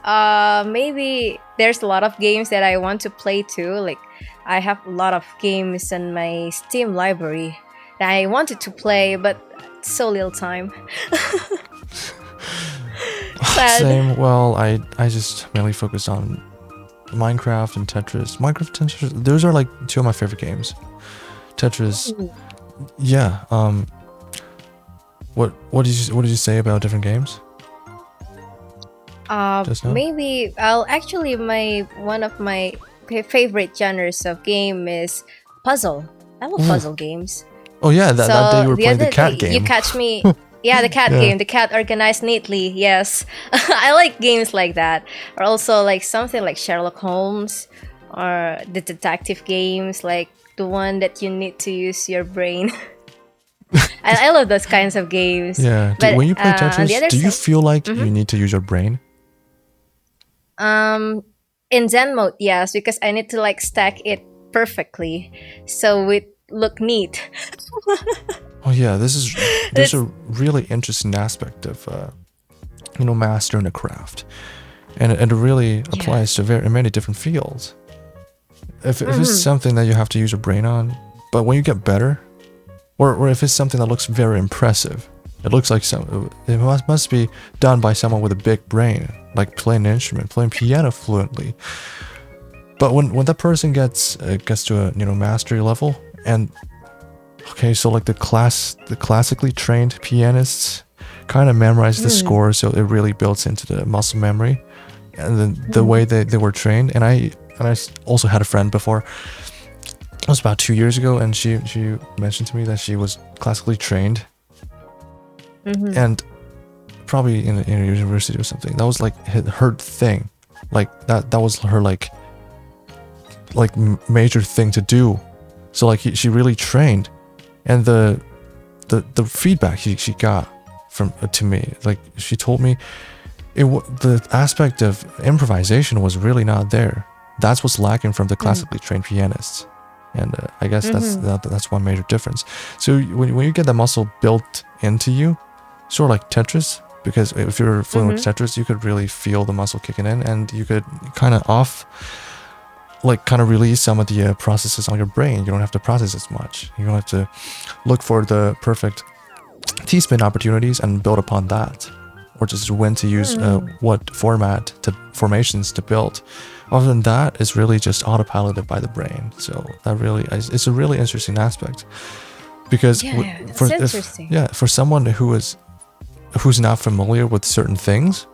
maybe there's a lot of games that I want to play too. Like I have a lot of games in my Steam library that I wanted to play, but so little time. Sad. Same. Well, I just mainly focused on Minecraft and Tetris. Minecraft and Tetris. Those are like two of my favorite games. Tetris. Ooh. Yeah. What did you say about different games just now? Maybe I'll actually my one of my favorite genres of game is puzzle. I love Ooh. puzzle games. Oh yeah, that day So you were the playing the other cat day, you game. catch me. Yeah, the cat Yeah. game, the cat organized neatly. Yes, I like games like that. Or also like something like Sherlock Holmes, or the detective games, like the one that you need to use your brain. I love those kinds of games. Yeah. But When you play on the Tetris, other do you side, feel like mhm. you need to use your brain? In Zen mode, yes, because I need to like stack it perfectly, so it look neat. Oh yeah, there's It's a really interesting aspect of mastering a craft, and it really yeah. applies to very many different fields. If it's Hmm. something that you have to use your brain on, but when you get better, or if it's something that looks very impressive, it looks like it must be done by someone with a big brain, like playing an instrument, playing piano fluently. But when that person gets to a mastery level, and okay, so like the classically trained pianists kind of memorize the Mm. score, so it really builds into the muscle memory, and then the way Mhm. they were trained. And I also had a friend before. It was about 2 years ago, and she mentioned to me that she was classically trained, Mhm. and probably in a university or something. That was like her thing, like that was her major thing to do. So like she really trained, and the feedback she got from to me, like she told me the aspect of improvisation was really not there. That's what's lacking from the classically trained pianists. And I guess that's one major difference. So when you get that muscle built into you, sort of like Tetris, because if you're fluent with Tetris, you could really feel the muscle kicking in, and you could kind of release some of the processes on your brain. You don't have to process as much. You don't have to look for the perfect T-spin opportunities and build upon that, or just when to use what formations to build. Other than that, it's really just autopiloted by the brain. So it's a really interesting aspect, because for someone who's not familiar with certain things,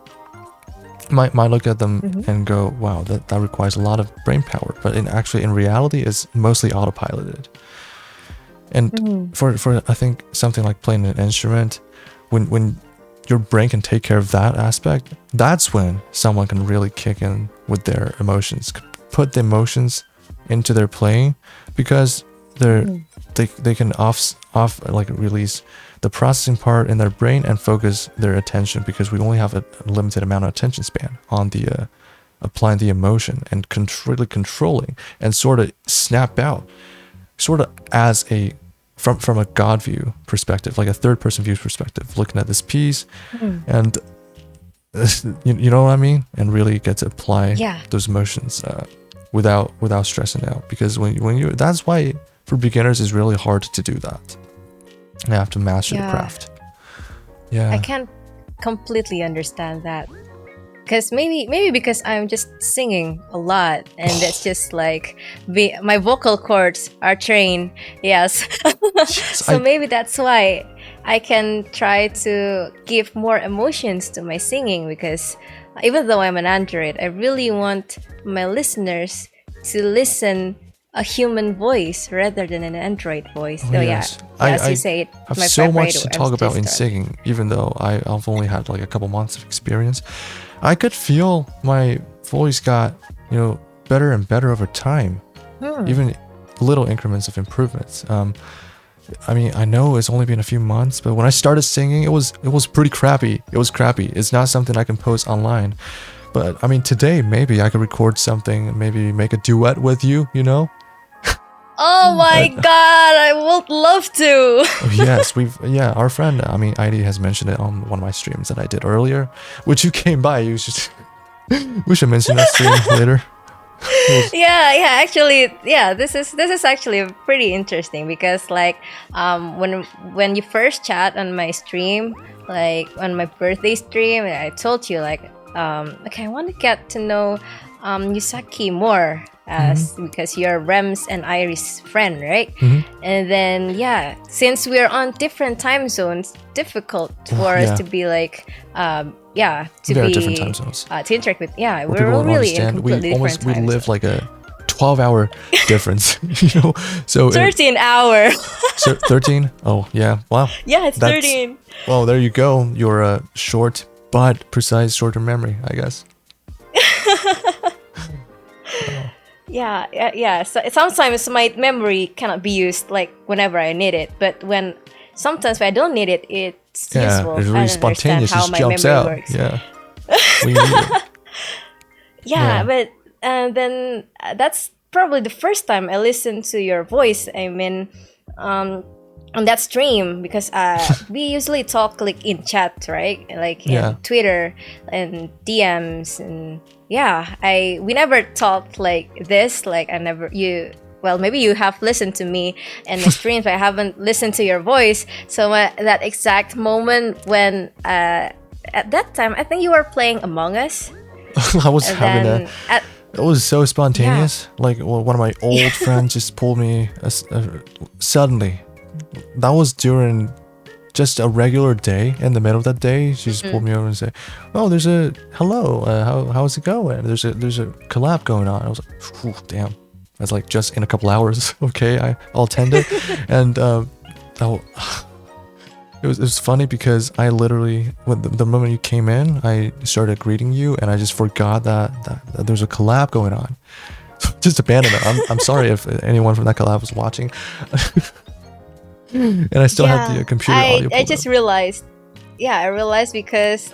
might look at them and go, wow, that requires a lot of brain power, but in reality is mostly autopiloted. And for I think something like playing an instrument, when your brain can take care of that aspect, that's when someone can really kick in with their emotions, put the emotions into their playing, because they can release the processing part in their brain and focus their attention, because we only have a limited amount of attention span on the applying the emotion and really controlling, and sort of snap out, sort of as a from a God view perspective, like a third person view perspective, looking at this piece, and you know what I mean, and really get to apply those emotions without stressing out, because when you that's why for beginners it's really hard to do that. You have to master the craft. I can't completely understand that, because maybe because I'm just singing a lot, and that's just like my vocal cords are trained. Yes. So maybe that's why I can try to give more emotions to my singing, because even though I'm an android, I really want my listeners to listen a human voice rather than an android voice. So as you say, I have so much to talk about in singing, even though I've only had like a couple months of experience. I could feel my voice got, better and better over time, even little increments of improvements. I mean, I know it's only been a few months, but when I started singing, it was pretty crappy. It was crappy. It's not something I can post online. But I mean, today maybe I could record something, maybe make a duet with you, Oh my god, I would love to. Yes, our friend, ID has mentioned it on one of my streams that I did earlier, which you came by. We should mention that stream later. Actually, this is actually pretty interesting, because like when you first chat on my stream, like on my birthday stream, I told you like okay, I want to get to know Yusaki more, because you're Rem's and Iris' friend, right? And then since we're on different time zones, difficult for us to be like different time zones to interact with. We're really in completely different time we live zones. like a 12-hour difference, so 13 hour. 13. Oh yeah, wow. Yeah, it's 13. Well, there you go. Your short but precise short-term memory, I guess. So sometimes my memory cannot be used like whenever I need it, but sometimes when I don't need it, it's useful. It's really spontaneous. How my jumps memory out. Works. Yeah. We need it. But then that's probably the first time I listened to your voice. I mean, on that stream, because we usually talk like in chat, right? Like in Twitter and DMs, and we never talked like this. Like maybe you have listened to me in the streams, but I haven't listened to your voice. So that exact moment when at that time, I think you were playing Among Us. I was having it was so spontaneous. Like one of my old friends just pulled me suddenly. That was during just a regular day. In the middle of that day, she just pulled me over and said, "Oh, there's a hello. How's it going? There's a collab going on." I was like, "Damn." I was like, "Just in a couple hours, okay? I'll attend it." And it was funny, because I literally, when the moment you came in, I started greeting you, and I just forgot that there's a collab going on. Just abandoned it. I'm sorry if anyone from that collab was watching. And I still have the Yeah, computer I audio I pulled up. just realized. Yeah, I realized because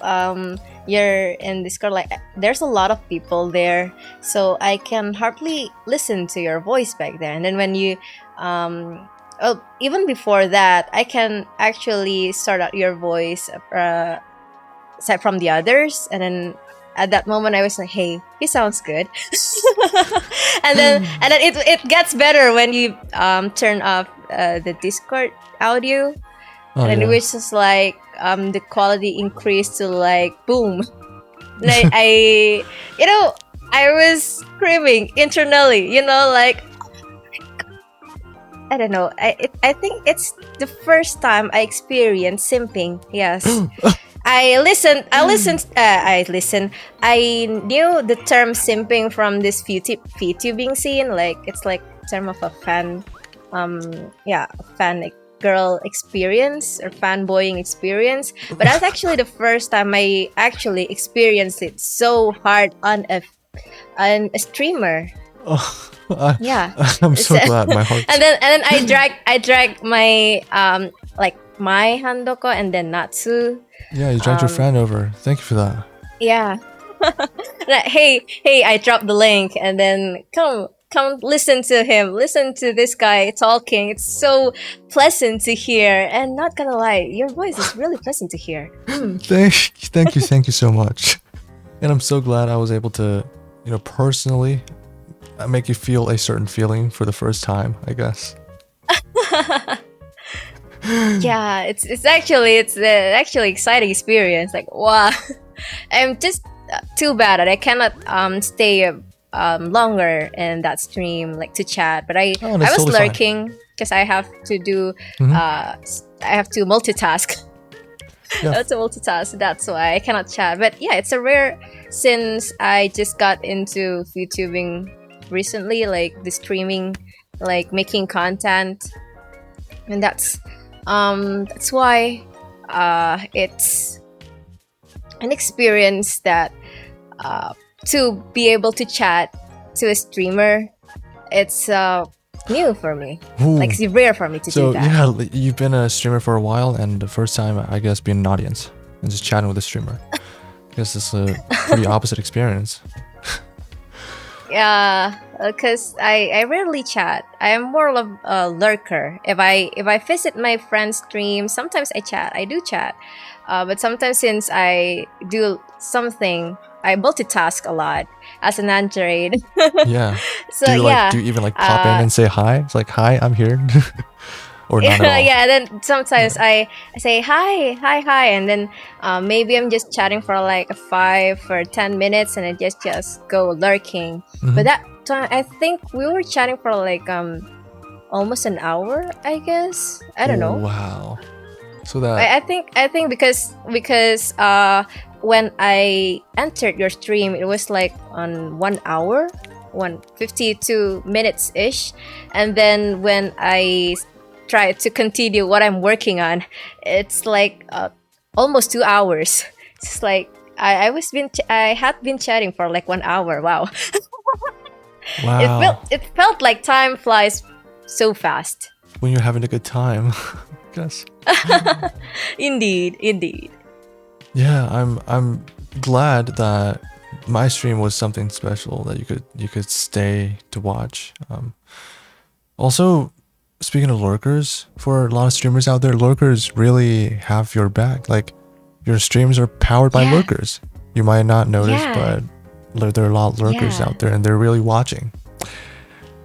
you're in Discord. Like, there's a lot of people there, so I can hardly listen to your voice back there. And then when you, oh, even before that, I can actually sort out your voice aside from the others. And then at that moment, I was like, "Hey, he sounds good." And then it gets better when you turn off the Discord audio, Oh and then it yeah. was just like the quality increased to like boom. And you know, I was screaming internally, like I don't know. I think it's the first time I experienced simping. Yes, I listened. I listened. I listened. I knew the term simping from this VTubing scene. Like, it's like term of a fan. Yeah, a fan, like, girl experience or fanboying experience. But that's actually the first time I actually experienced it so hard on a streamer. Oh, Yeah. I'm So, so glad. My heart. and then I drag my like my Handoko and then Natsu. Yeah, you dragged your Um friend over. Thank you for that. yeah. Like, hey, I dropped the link, and then come listen to him. Listen to this guy talking. It's so pleasant to hear. And not gonna lie, your voice is really pleasant to hear. Thank you so much. And I'm so glad I was able to, personally make you feel a certain feeling for the first time, I guess. Yeah, it's actually exciting experience. Like, wow. I'm just too bad that I cannot stay longer in that stream, like, to chat. But Oh, I that's was totally fine. lurking because I have to do Mhm. I have to multitask. Yeah. That's a multitask. That's why I cannot chat. But yeah, it's a rare, since I just got into YouTubing recently, like the streaming, like making content, and that's why it's an experience that to be able to chat to a streamer, it's new for me. Ooh. Like, it's rare for me to do So that. yeah, you've been a streamer for a while, and the first time, I guess, being an audience and just chatting with a streamer. I guess it's a pretty opposite experience. Yeah, because I rarely chat. I am more of a lurker. If I visit my friend's stream, sometimes I chat. I do chat, but sometimes, since I do something, I multitask a lot as an android. Yeah. So Do you yeah, do you even pop in and say hi? It's like, hi, I'm here, or not at all? yeah. Then sometimes I say hi, and then maybe I'm just chatting for like 5 or 10 minutes, and I just go lurking. Mhm. But that time, I think we were chatting for like almost an hour, I guess. I don't know. Wow. So that I think because when I entered your stream, it was like on 1 hour, 152 minutes ish, and then when I try to continue what I'm working on, it's like almost 2 hours. It's like I had been chatting for like 1 hour. Wow. wow. It felt like time flies so fast. When you're having a good time, I guess. Indeed. Yeah, I'm glad that my stream was something special that you could stay to watch. Also, speaking of lurkers, for a lot of streamers out there, lurkers really have your back. Like, your streams are powered by Yeah. lurkers. You might not notice, Yeah. but there are a lot of lurkers Yeah. out there, and they're really watching.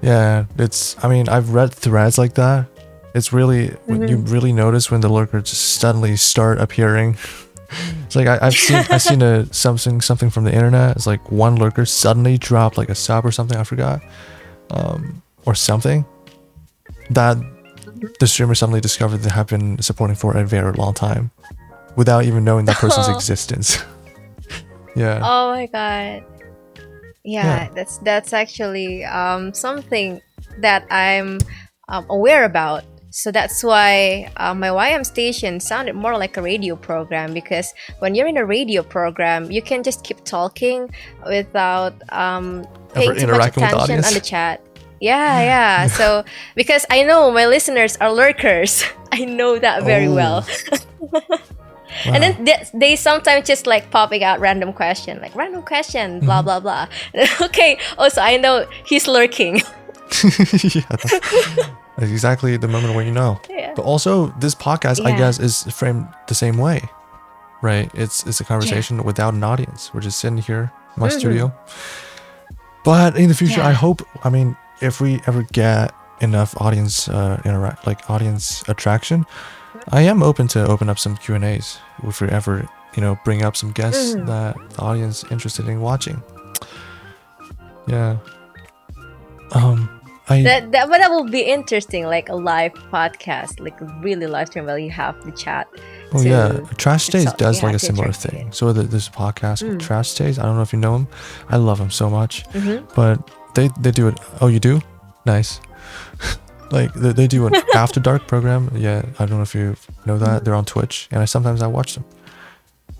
Yeah, I mean, I've read threads like that. It's really, when you really notice when the lurkers just suddenly start appearing. It's like I've seen something from the internet. It's like one lurker suddenly dropped like a sub or something, I forgot, or something that the streamer suddenly discovered they have been supporting for a very long time without even knowing that person's existence. Yeah. Oh my god. Yeah, Yeah. that's actually something that I'm aware about. So that's why my YM station sounded more like a radio program, because when you're in a radio program, you can just keep talking without paying too much interacting with the attention audience. on the chat. Yeah. So because I know my listeners are lurkers, I know that very well. Wow. And then they sometimes just like popping out random question, like random question, blah blah blah. Okay. Also, I know he's lurking. Yeah, that's exactly the moment when you know. Yeah. But also, this podcast, I Yeah. guess, is framed the same way, right? It's a conversation without an audience. We're just sitting here in my studio. But in the future, I hope. I mean, if we ever get enough audience audience attraction, I am open to open up some Q&As if we ever, bring up some guests that the audience interested in watching. Yeah. That will be interesting, like a live podcast, like a really live stream where you have the chat. Oh yeah, Trash Days does like a similar thing. So there's a podcast called Trash Days. I don't know if you know him. I love him so much. But they do it. Oh, you do? Nice. Like they do an after dark program. Yeah, I don't know if you know that. They're on Twitch, and sometimes I watch them.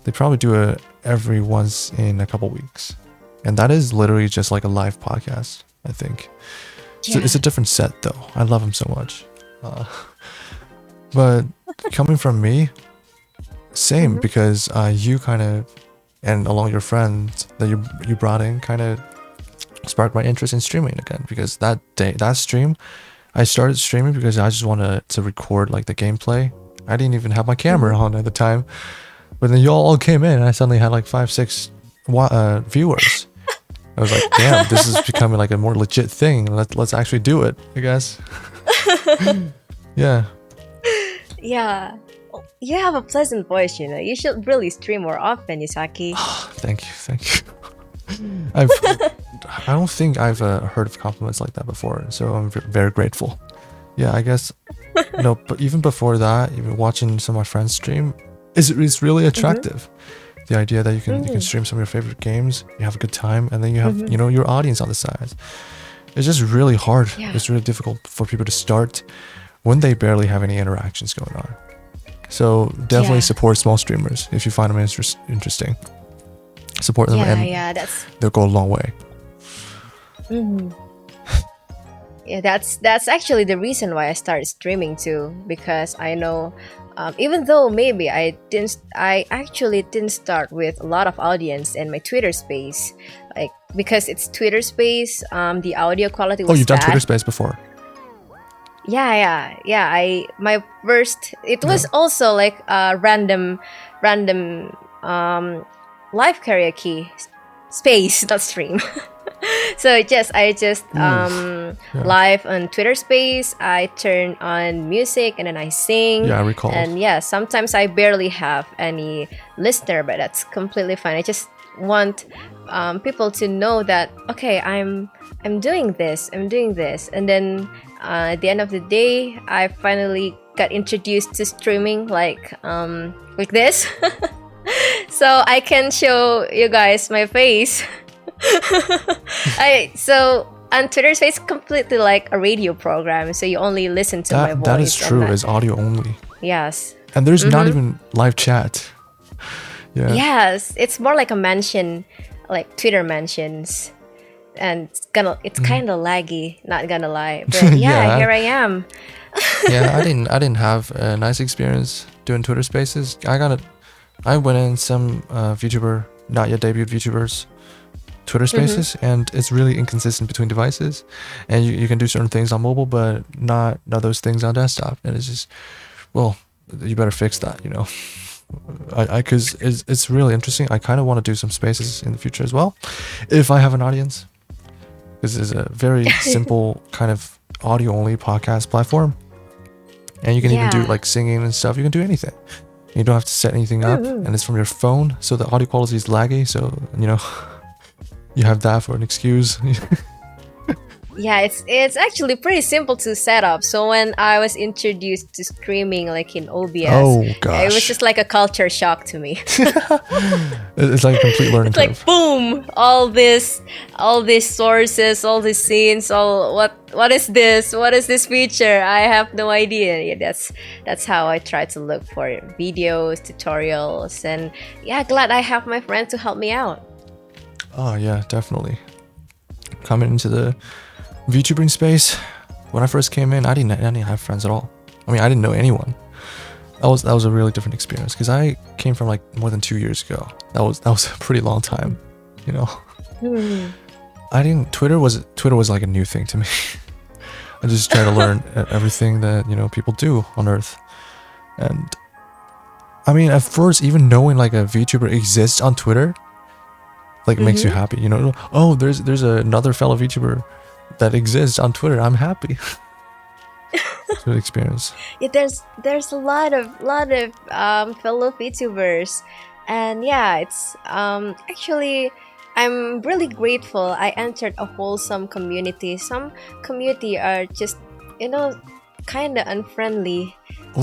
They probably do it every once in a couple weeks, and that is literally just like a live podcast, I think. So it's a different set though. I love him so much. But coming from me, same, because you kind of, and along your friends that you brought in, kind of sparked my interest in streaming again. Because that stream, I started streaming because I just wanted to record like the gameplay. I didn't even have my camera on at the time, but then y'all all came in, and I suddenly had like 5-6 viewers. I was like, damn, this is becoming like a more legit thing. Let's actually do it, I guess. Yeah. Yeah. You have a pleasant voice, You should really stream more often, Yusaki. Thank you. I don't think I've heard of compliments like that before, so I'm very grateful. Yeah, I guess. But even before that, even watching some of my friends stream is really attractive. The idea that you can stream some of your favorite games, you have a good time, and then you have your audience on the side. It's just really hard. Yeah. It's really difficult for people to start when they barely have any interactions going on. So definitely support small streamers if you find them interesting. Support them, and they'll go a long way. Yeah, that's actually the reason why I started streaming too, because I know. Even though maybe I actually didn't start with a lot of audience in my Twitter space, like because it's Twitter space, the audio quality was you've done bad. Twitter space before? Yeah. My first, it was also like a random live karaoke space, not stream. So I just live on Twitter space. I turn on music and then I sing. Yeah, I recall. And sometimes I barely have any listener, but that's completely fine. I just want people to know that okay, I'm doing this. And then at the end of the day, I finally got introduced to streaming like this. So I can show you guys my face. So on Twitter space, completely like a radio program, so you only listen to my voice. That is true. It's audio only. Yes. And there's not even live chat. Yeah. Yes, it's more like a mention, like Twitter mentions, and it's kind of laggy. Not gonna lie, but Yeah. Here I am. Yeah, I didn't have a nice experience doing Twitter spaces. I went in some VTuber, not yet debuted VTubers Twitter spaces, and it's really inconsistent between devices, and you can do certain things on mobile but not those things on desktop, and it's just, well, you better fix that, because it's really interesting. I kind of want to do some spaces in the future as well if I have an audience, because it's a very simple kind of audio only podcast platform, and you can even do like singing and stuff. You can do anything. You don't have to set anything up, and it's from your phone, so the audio quality is laggy, so you have that for an excuse. Yeah, it's actually pretty simple to set up. So when I was introduced to streaming like in OBS, it was just like a culture shock to me. It's like a complete learning curve. Like boom, all these sources, all these scenes, what is this? What is this feature? I have no idea. Yeah, that's how I try to look for videos, tutorials, and glad I have my friend to help me out. Oh yeah, definitely. Coming into the VTubing space, when I first came in, I didn't have friends at all. I mean, I didn't know anyone. That was a really different experience because I came from like more than 2 years ago. That was a pretty long time, you know. Twitter was like a new thing to me. I just try to learn everything that, you know, people do on Earth. And I mean, at first, even knowing like a VTuber exists on Twitter, like makes you happy, you know. Oh, there's another fellow VTuber that exists on Twitter. I'm happy. It's a good experience. Yeah, there's a lot of fellow VTubers, and yeah, it's actually I'm really grateful I entered a wholesome community. Some community are just, you know, kind of unfriendly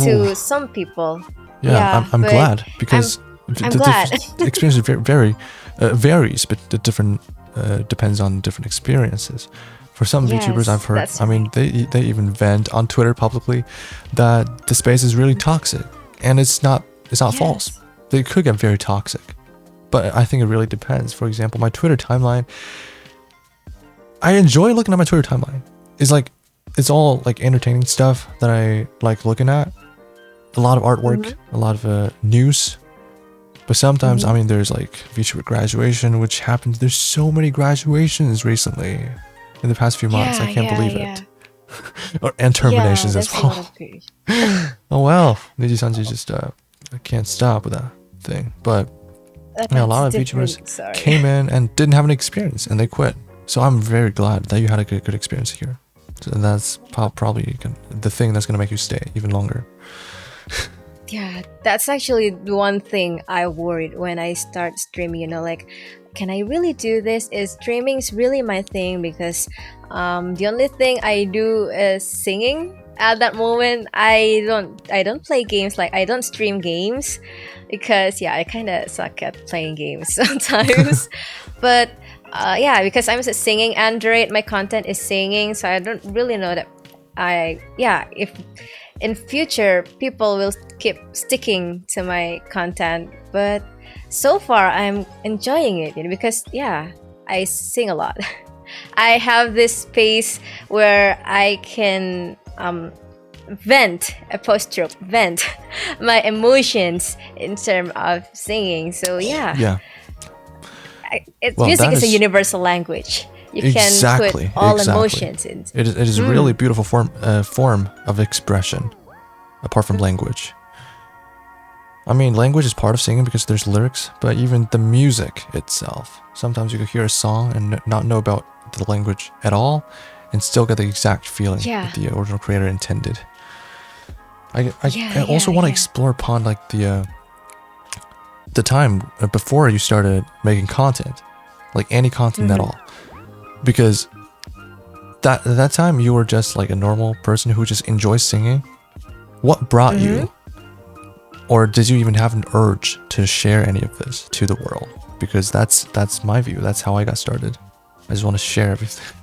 to some people. Yeah, I'm glad because I'm glad. The experience varies, but the different depends on different experiences. For some VTubers I've heard, I mean, they even vent on Twitter publicly that the space is really toxic, and it's not false. They could get very toxic, but I think it really depends. For example, my Twitter timeline, I enjoy looking at my Twitter timeline. It's all like entertaining stuff that I like looking at. A lot of artwork, a lot of news. But sometimes, I mean, there's like VTuber graduation, which happened. There's so many graduations recently in the past few months. I can't believe it. And terminations as well. Oh well, Niji-sanji just can't stop with that thing. But a lot of VTubers came in and didn't have an experience, and they quit. So I'm very glad that you had a good experience here. So that's probably the thing that's gonna make you stay even longer. Yeah, that's actually the one thing I worried when I start streaming, you know, like, can I really do this? Is streaming's really my thing? Because the only thing I do is singing at that moment. I don't play games, like I don't stream games because I kind of suck at playing games sometimes. But yeah, because I'm a singing android, my content is singing, so I don't really know that if in future people will keep sticking to my content. But so far I'm enjoying it, you know, because I sing a lot. I have this space where I can vent my emotions in terms of singing. So music is a universal language. You can put all emotions in. It is a really beautiful form of expression, apart from language. I mean, language is part of singing because there's lyrics, but even the music itself. Sometimes you could hear a song and not know about the language at all, and still get the exact feeling that the original creator intended. I also want to explore upon like the time before you started making content, like any content at all. Because that time you were just like a normal person who just enjoys singing. What brought you, or did you even have an urge to share any of this to the world? Because that's my view. That's how I got started. I just want to share everything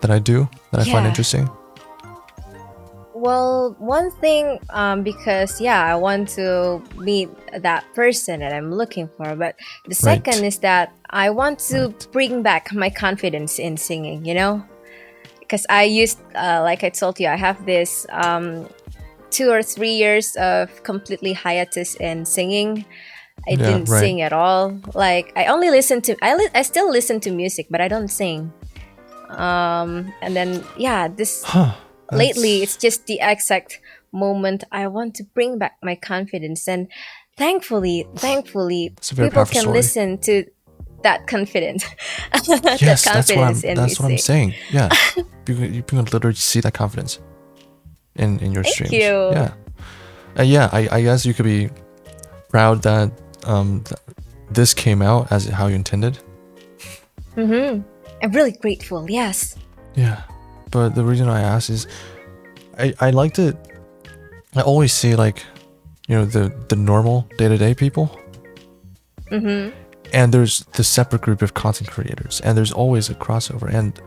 that I do, that I find interesting. Well, one thing, because I want to meet that person that I'm looking for. But the second is that I want to bring back my confidence in singing, you know? Because I used, like I told you, I have this 2 or 3 years of completely hiatus in singing. I didn't sing at all. Like, I only listen to, I still listen to music, but I don't sing. And then, lately, it's just the exact moment I want to bring back my confidence, and thankfully, people can listen to that confidence. Yes, that's what I'm saying. Yeah, you can literally see that confidence in your streams. Thank you. Yeah, I guess you could be proud that this came out as how you intended. I'm really grateful. Yes. Yeah. But the reason I ask is I like to, I always see like, you know, the normal day-to-day people. And there's the separate group of content creators, and there's always a crossover. And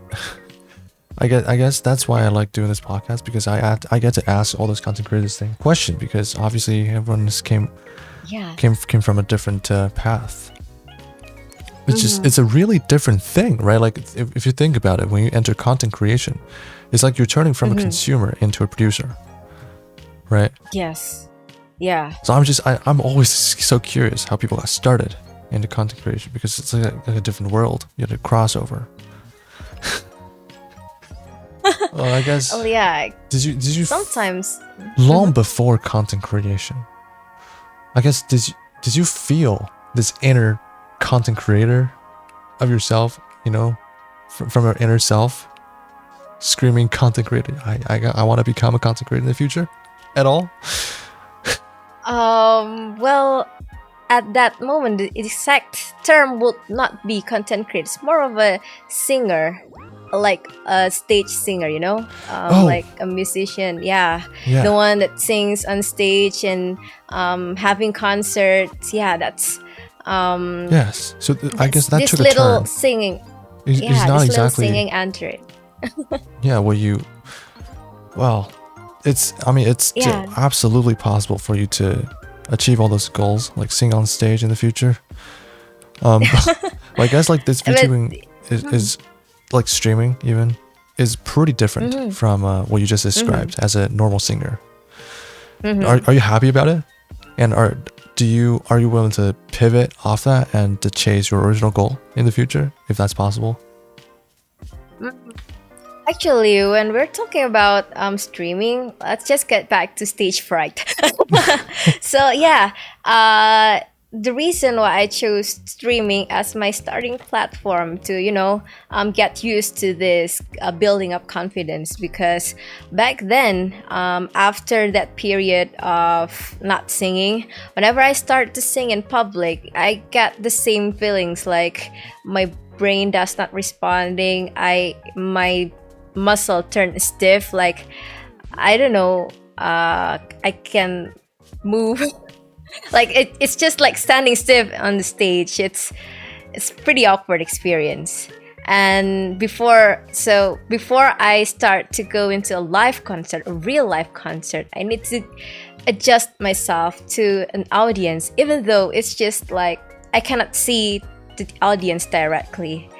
I guess that's why I like doing this podcast, because I get to ask all those content creators the question, because obviously everyone came from a different path. it's a really different thing, right? Like if you think about it, when you enter content creation, it's like you're turning from a consumer into a producer, right? Yes. Yeah. So I'm always so curious how people got started into content creation, because it's like a different world. You had to crossover. Well, I guess. Oh yeah. Did you Sometimes. long before content creation? I guess did you feel this inner content creator of yourself? You know, from your inner self, screaming content creator. I want to become a content creator in the future, at all? Well, at that moment, the exact term would not be content creator. It's more of a singer, like a stage singer, you know, like a musician. Yeah, the one that sings on stage and having concerts. Yeah, that's yes. So I guess that this took a little turn. singing. It's Yeah, not this little exactly singing android. Yeah, well, it's Yeah. absolutely possible for you to achieve all those goals, like sing on stage in the future. But I guess like this But VTubing is like streaming even is pretty different from what you just described as a normal singer. Are you happy about it? And are you willing to pivot off that and to chase your original goal in the future, if that's possible? actually, when we're talking about streaming, let's just get back to stage fright. So yeah, the reason why I chose streaming as my starting platform to get used to this building up confidence, because back then, after that period of not singing, whenever I start to sing in public, I get the same feelings, like my brain does not responding, my muscle turned stiff, like I don't know, I can move. Like it's just like standing stiff on the stage. It's pretty awkward experience. And before I start to go into a live concert, a real live concert, I need to adjust myself to an audience, even though it's just like I cannot see the audience directly.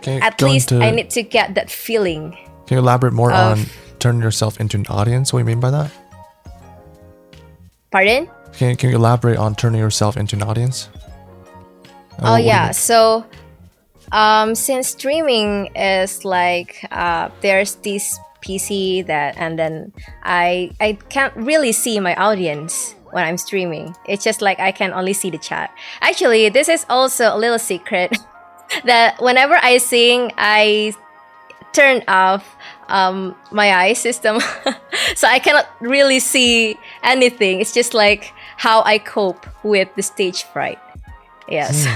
At least I need to get that feeling. Can you elaborate more on turning yourself into an audience? What do you mean by that? Pardon? Can you elaborate on turning yourself into an audience? Oh yeah, so since streaming is like there's this PC that, and then I can't really see my audience when I'm streaming. It's just like I can only see the chat. Actually, this is also a little secret that whenever I sing, I turn off my eye system, so I cannot really see anything. It's just like how I cope with the stage fright. Yes.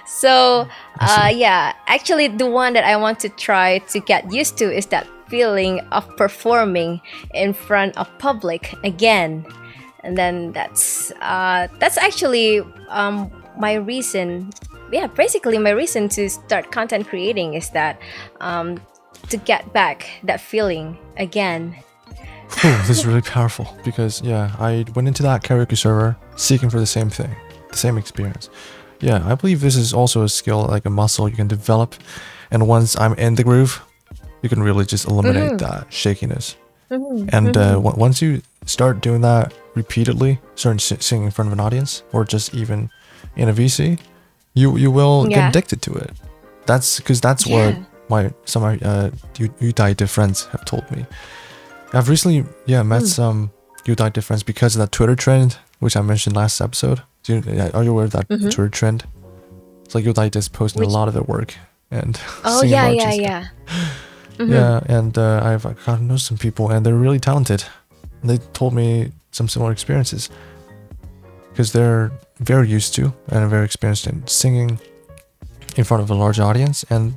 So yeah, actually the one that I want to try to get used to is that feeling of performing in front of public again. And then that's actually my reason. Yeah, basically my reason to start content creating is that to get back that feeling again. This is really powerful, because yeah, I went into that karaoke server seeking for the same thing, the same experience. Yeah, I believe this is also a skill, like a muscle you can develop, and once I'm in the groove, you can really just eliminate that shakiness. And once you start doing that repeatedly, start singing in front of an audience, or just even in a VC, you will get addicted to it. That's what some of my Yutai friends have told me. I've recently met some Yutai friends because of that Twitter trend, which I mentioned last episode. Are you aware of that Twitter trend? It's like Yutai is posting a lot of their work and singing yeah. Yeah, and I've gotten to know some people, and they're really talented. And they told me some similar experiences, because they're very used to and very experienced in singing in front of a large audience. And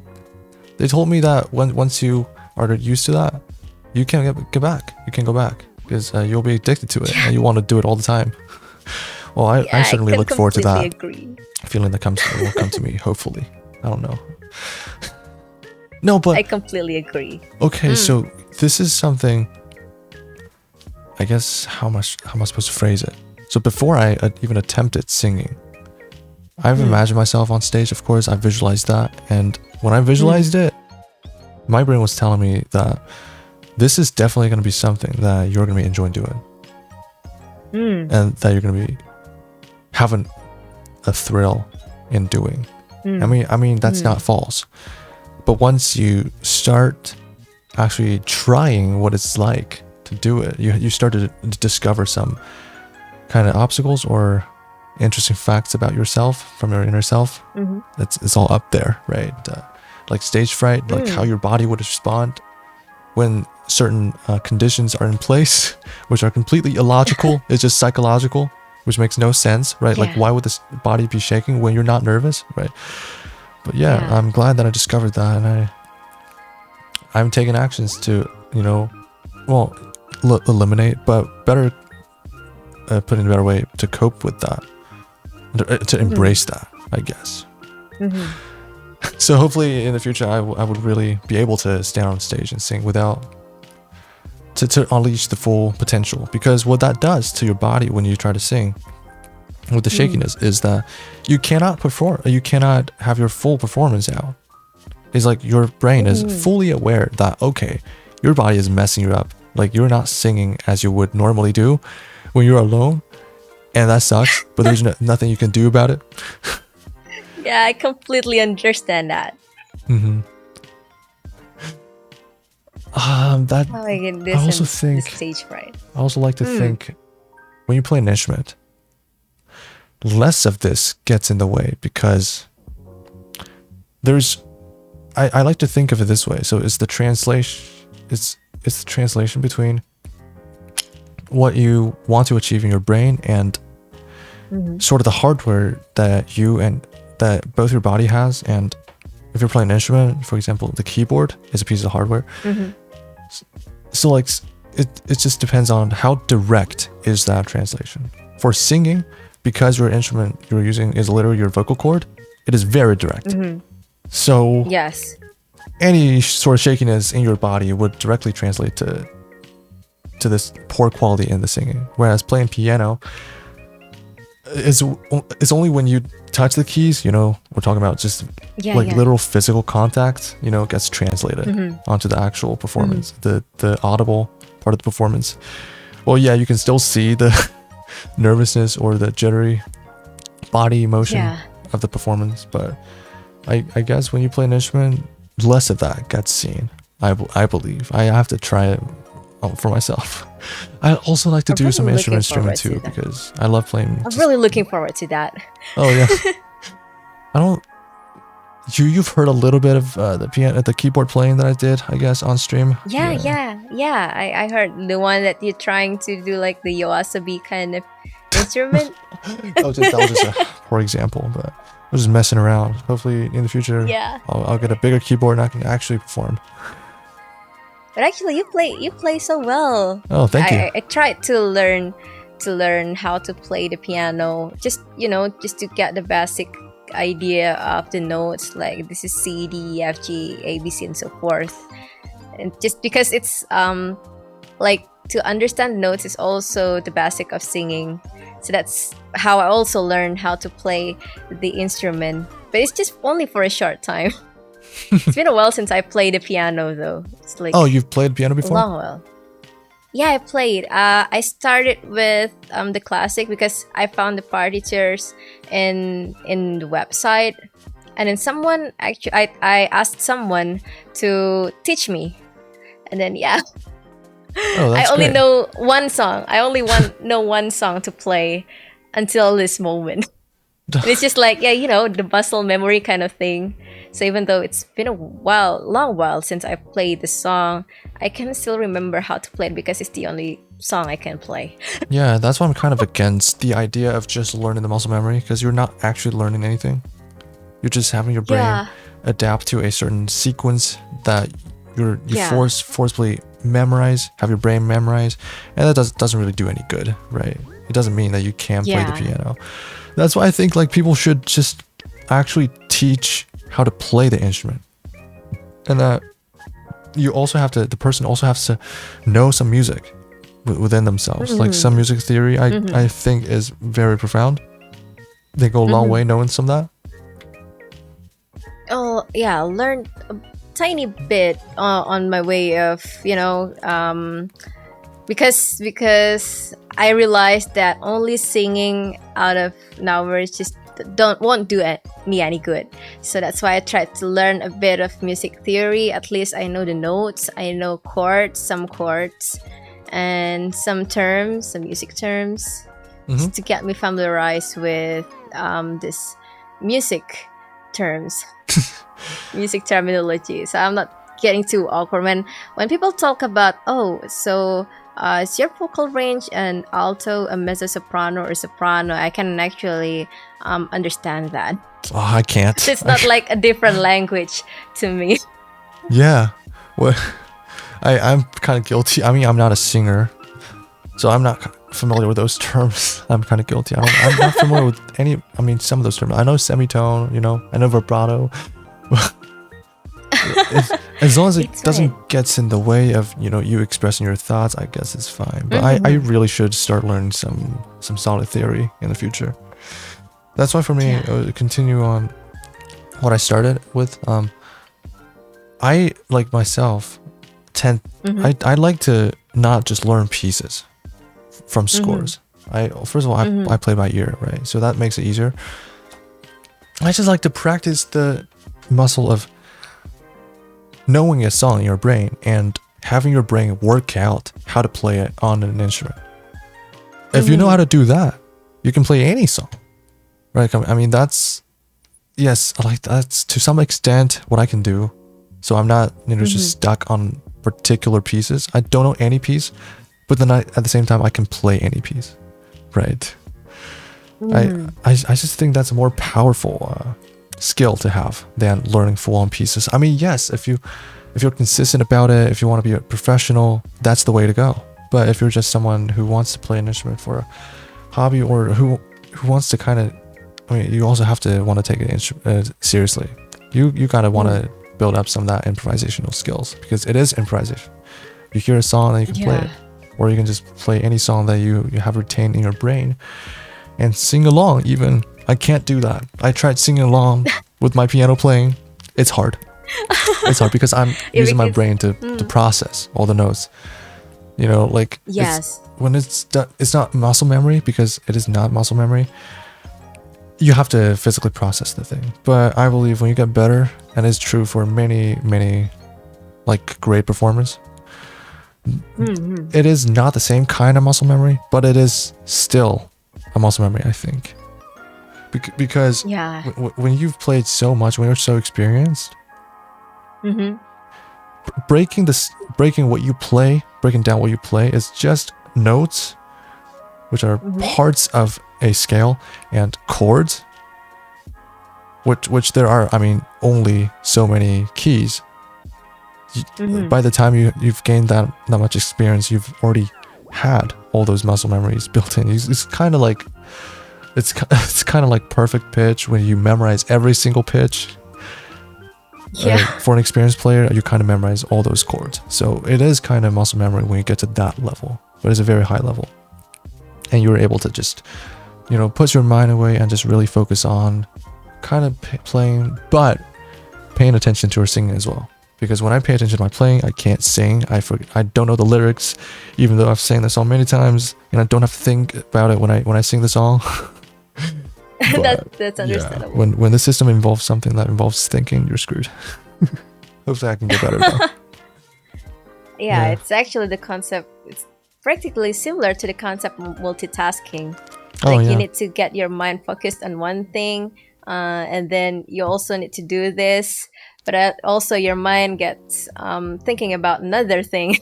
they told me that once you are used to that, you can get back. You can go back, because you'll be addicted to it and you want to do it all the time. Well, I certainly look forward to that feeling that will come to me, hopefully. I don't know. No, but I completely agree. Okay, so this is something, I guess, how am I supposed to phrase it? So before I even attempted singing, I've imagined myself on stage, of course. I visualized that. And when I visualized it, my brain was telling me that this is definitely going to be something that you're going to be enjoying doing. And that you're going to be having a thrill in doing. I mean that's not false. But once you start actually trying what it's like to do it, you start to discover some kind of obstacles or interesting facts about yourself from your inner self. It's all up there, right? Like stage fright, like how your body would respond when certain conditions are in place, which are completely illogical. It's just psychological, which makes no sense, right? Like why would this body be shaking when you're not nervous, right? But I'm glad that I discovered that, and I'm taking actions to, eliminate, but better, put in a better way, to cope with that, to embrace that, I guess. So hopefully in the future I would really be able to stand on stage and sing without to unleash the full potential, because what that does to your body when you try to sing with the shakiness is that you cannot perform, you cannot have your full performance out. It's like your brain is fully aware that, okay, your body is messing you up, like you're not singing as you would normally do when you're alone, and that sucks, but there's nothing you can do about it. Yeah, I completely understand that. That Oh my goodness, I also think stage fright. I also like to think when you play an instrument, less of this gets in the way, because there's I like to think of it this way. So it's the translation, it's the translation between what you want to achieve in your brain and sort of the hardware that you and that both your body has. And if you're playing an instrument, for example, the keyboard is a piece of hardware. So like it just depends on how direct is that translation. For singing, because your instrument you're using is literally your vocal cord, it is very direct. So yes, any sort of shakiness in your body would directly translate to this poor quality in the singing. Whereas playing piano is only when you touch the keys, we're talking about just literal physical contact, gets translated onto the actual performance, the audible part of the performance. Well, yeah, you can still see the nervousness or the jittery body motion of the performance, but I guess when you play an instrument, less of that gets seen. I believe. I have to try it for myself. I also like to do some instrument streaming too, because I love playing. I'm really looking forward to that. Oh yeah. You've heard a little bit of the keyboard playing that I did, I guess, on stream. Yeah. I heard the one that you're trying to do, like the yoasobi kind of instrument. that was just a poor example, but I was just messing around. Hopefully in the future, I'll get a bigger keyboard and I can actually perform. But actually, you play so well. Oh, thank you. I tried to learn how to play the piano, just to get the basic idea of the notes, like this is C, D, F, G, A, B, C, and so forth. And just because it's like to understand notes is also the basic of singing. So that's how I also learned how to play the instrument. But it's just only for a short time. It's been a while since I played the piano, though. It's like you've played piano before? A long while. Yeah, I played. I started with the classic because I found the partitures in the website, and then someone actually I asked someone to teach me, and then I only know one song. I only know one song to play until this moment. And it's just like the muscle memory kind of thing. So even though it's been a long while since I played the song, I can still remember how to play it because it's the only song I can play. Yeah, that's why I'm kind of against the idea of just learning the muscle memory, because you're not actually learning anything. You're just having your brain adapt to a certain sequence that you forcefully memorize, have your brain memorize, and that doesn't really do any good, right? It doesn't mean that you can play the piano. That's why I think like people should just actually teach how to play the instrument, and that the person also has to know some music within themselves. Like some music theory I think is very profound, they go a long way knowing some of that. Oh yeah, learned a tiny bit on my way of because I realized that only singing out of nowhere just won't do me any good. So that's why I tried to learn a bit of music theory. At least I know the notes, I know some chords, and some terms, some music terms, just to get me familiarized with this music terms, music terminology. So I'm not getting too awkward when people talk about, is your vocal range an alto, a mezzo soprano, or soprano? I can actually understand that. Oh, I can't. It's not like a different language to me. Yeah. Well, I'm kind of guilty. I mean, I'm not a singer, so I'm not familiar with those terms. I'm kind of guilty. I'm not familiar with some of those terms. I know semitone, I know vibrato. As long as it doesn't get in the way of you expressing your thoughts, I guess it's fine. But I really should start learning some solid theory in the future. That's why for me, continue on what I started with. I like myself I like to not just learn pieces from scores. First of all, I play by ear, right? So that makes it easier. I just like to practice the muscle of knowing a song in your brain and having your brain work out how to play it on an instrument. If you know how to do that, you can play any song, right? I mean, that's to some extent what I can do. So I'm not, just stuck on particular pieces. I don't know any piece, but then at the same time, I can play any piece, right? I just think that's a more powerful skill to have than learning full-on pieces. I mean, yes, if you're consistent about it, if you want to be a professional, that's the way to go. But if you're just someone who wants to play an instrument for a hobby, or who wants to you also have to want to take it seriously. You gotta want to build up some of that improvisational skills, because it is improvisation. You hear a song and you can play it, or you can just play any song that you have retained in your brain and sing along. Even I can't do that. I tried singing along with my piano playing. It's hard. It's hard because I'm using my brain to process all the notes. When it's not muscle memory, because it is not muscle memory. You have to physically process the thing. But I believe when you get better, and it's true for many, many great performers, it is not the same kind of muscle memory, but it is still a muscle memory, I think. Because when you've played so much, when you're so experienced, breaking what you play, breaking down what you play is just notes, which are parts of a scale, and chords, which there are, only so many keys. By the time you've gained that much experience, you've already had all those muscle memories built in. It's kind of like perfect pitch when you memorize every single pitch. For an experienced player, you kind of memorize all those chords. So it is kind of muscle memory when you get to that level, but it's a very high level. And you're able to just, put your mind away and just really focus on kind of playing, but paying attention to your singing as well. Because when I pay attention to my playing, I can't sing. I don't know the lyrics, even though I've sang the song many times, and I don't have to think about it when I sing the song. That's understandable. When the system involves something that involves thinking, you're screwed. Hopefully I can get better now. It's actually the concept. It's practically similar to the concept of multitasking. You need to get your mind focused on one thing, and then you also need to do this, but also your mind gets thinking about another thing.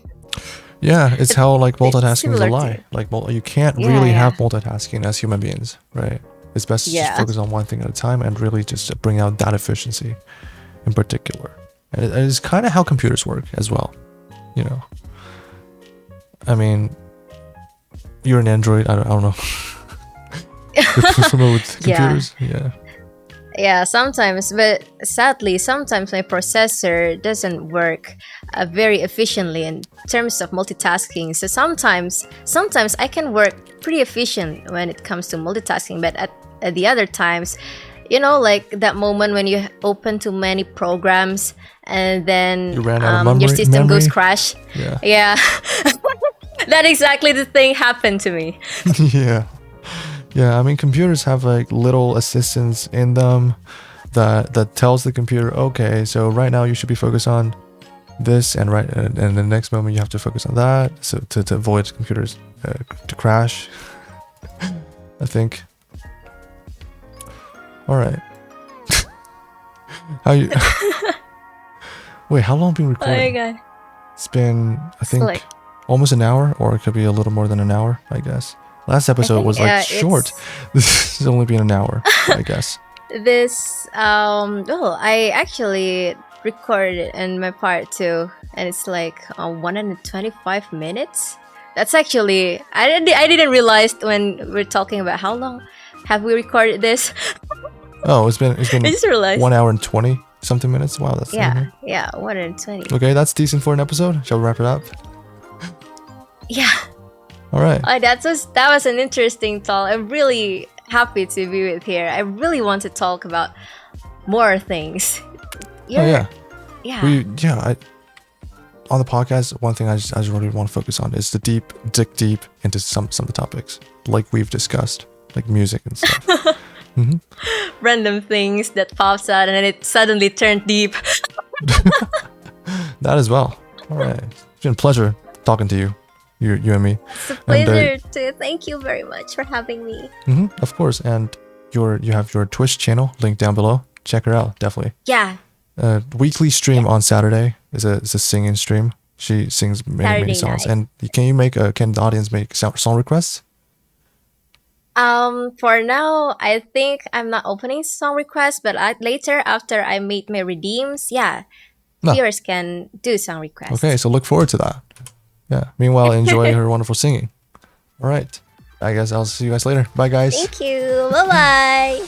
Yeah, it's how multitasking is a lie. You can't really have multitasking as human beings, right? It's best to just focus on one thing at a time and really just bring out that efficiency in particular. And it is kind of how computers work as well, I mean, you're an android. I don't know. You're familiar with computers? Yeah, sometimes, but sadly, sometimes my processor doesn't work very efficiently in terms of multitasking. So sometimes I can work pretty efficient when it comes to multitasking, but the other times, like that moment when you open too many programs and then You ran out of your system memory. goes crash. Yeah. Yeah. That exactly the thing happened to me. Yeah. Yeah, I mean, computers have like little assistants in them that tells the computer, okay, so right now you should be focused on this, and the next moment you have to focus on that, so to avoid computers to crash. I think. All right. How you? Wait, how long have we been Oh my recording? god. It's been, I think, like- almost an hour, or it could be a little more than an hour, I guess. Last episode was like short. This has only been an hour, I guess. This I actually recorded in my part too, and it's like 125 minutes. That's actually I didn't realize when we're talking about how long have we recorded this. Oh, it's been I just realized. 1 hour and 20 something minutes. Wow, that's Yeah, 120. Okay, that's decent for an episode. Shall we wrap it up? Yeah. All right. That was an interesting talk. I'm really happy to be with here. I really want to talk about more things. Yeah. Yeah. On the podcast, one thing I just really want to focus on is to dig deep into some of the topics, like we've discussed, like music and stuff. Random things that pops out and then it suddenly turned deep. That as well. All right. It's been a pleasure talking to you. You and me. It's a pleasure too. Thank you very much for having me. Of course. And you have your Twitch channel linked down below. Check her out, definitely. Yeah. Weekly stream on Saturday is a singing stream. She sings many songs. Night. And can the audience make song requests? For now, I think I'm not opening song requests, but later after I meet my redeems, viewers can do song requests. Okay, so look forward to that. Yeah. Meanwhile, enjoy her wonderful singing. All right. I guess I'll see you guys later. Bye, guys. Thank you. Bye bye.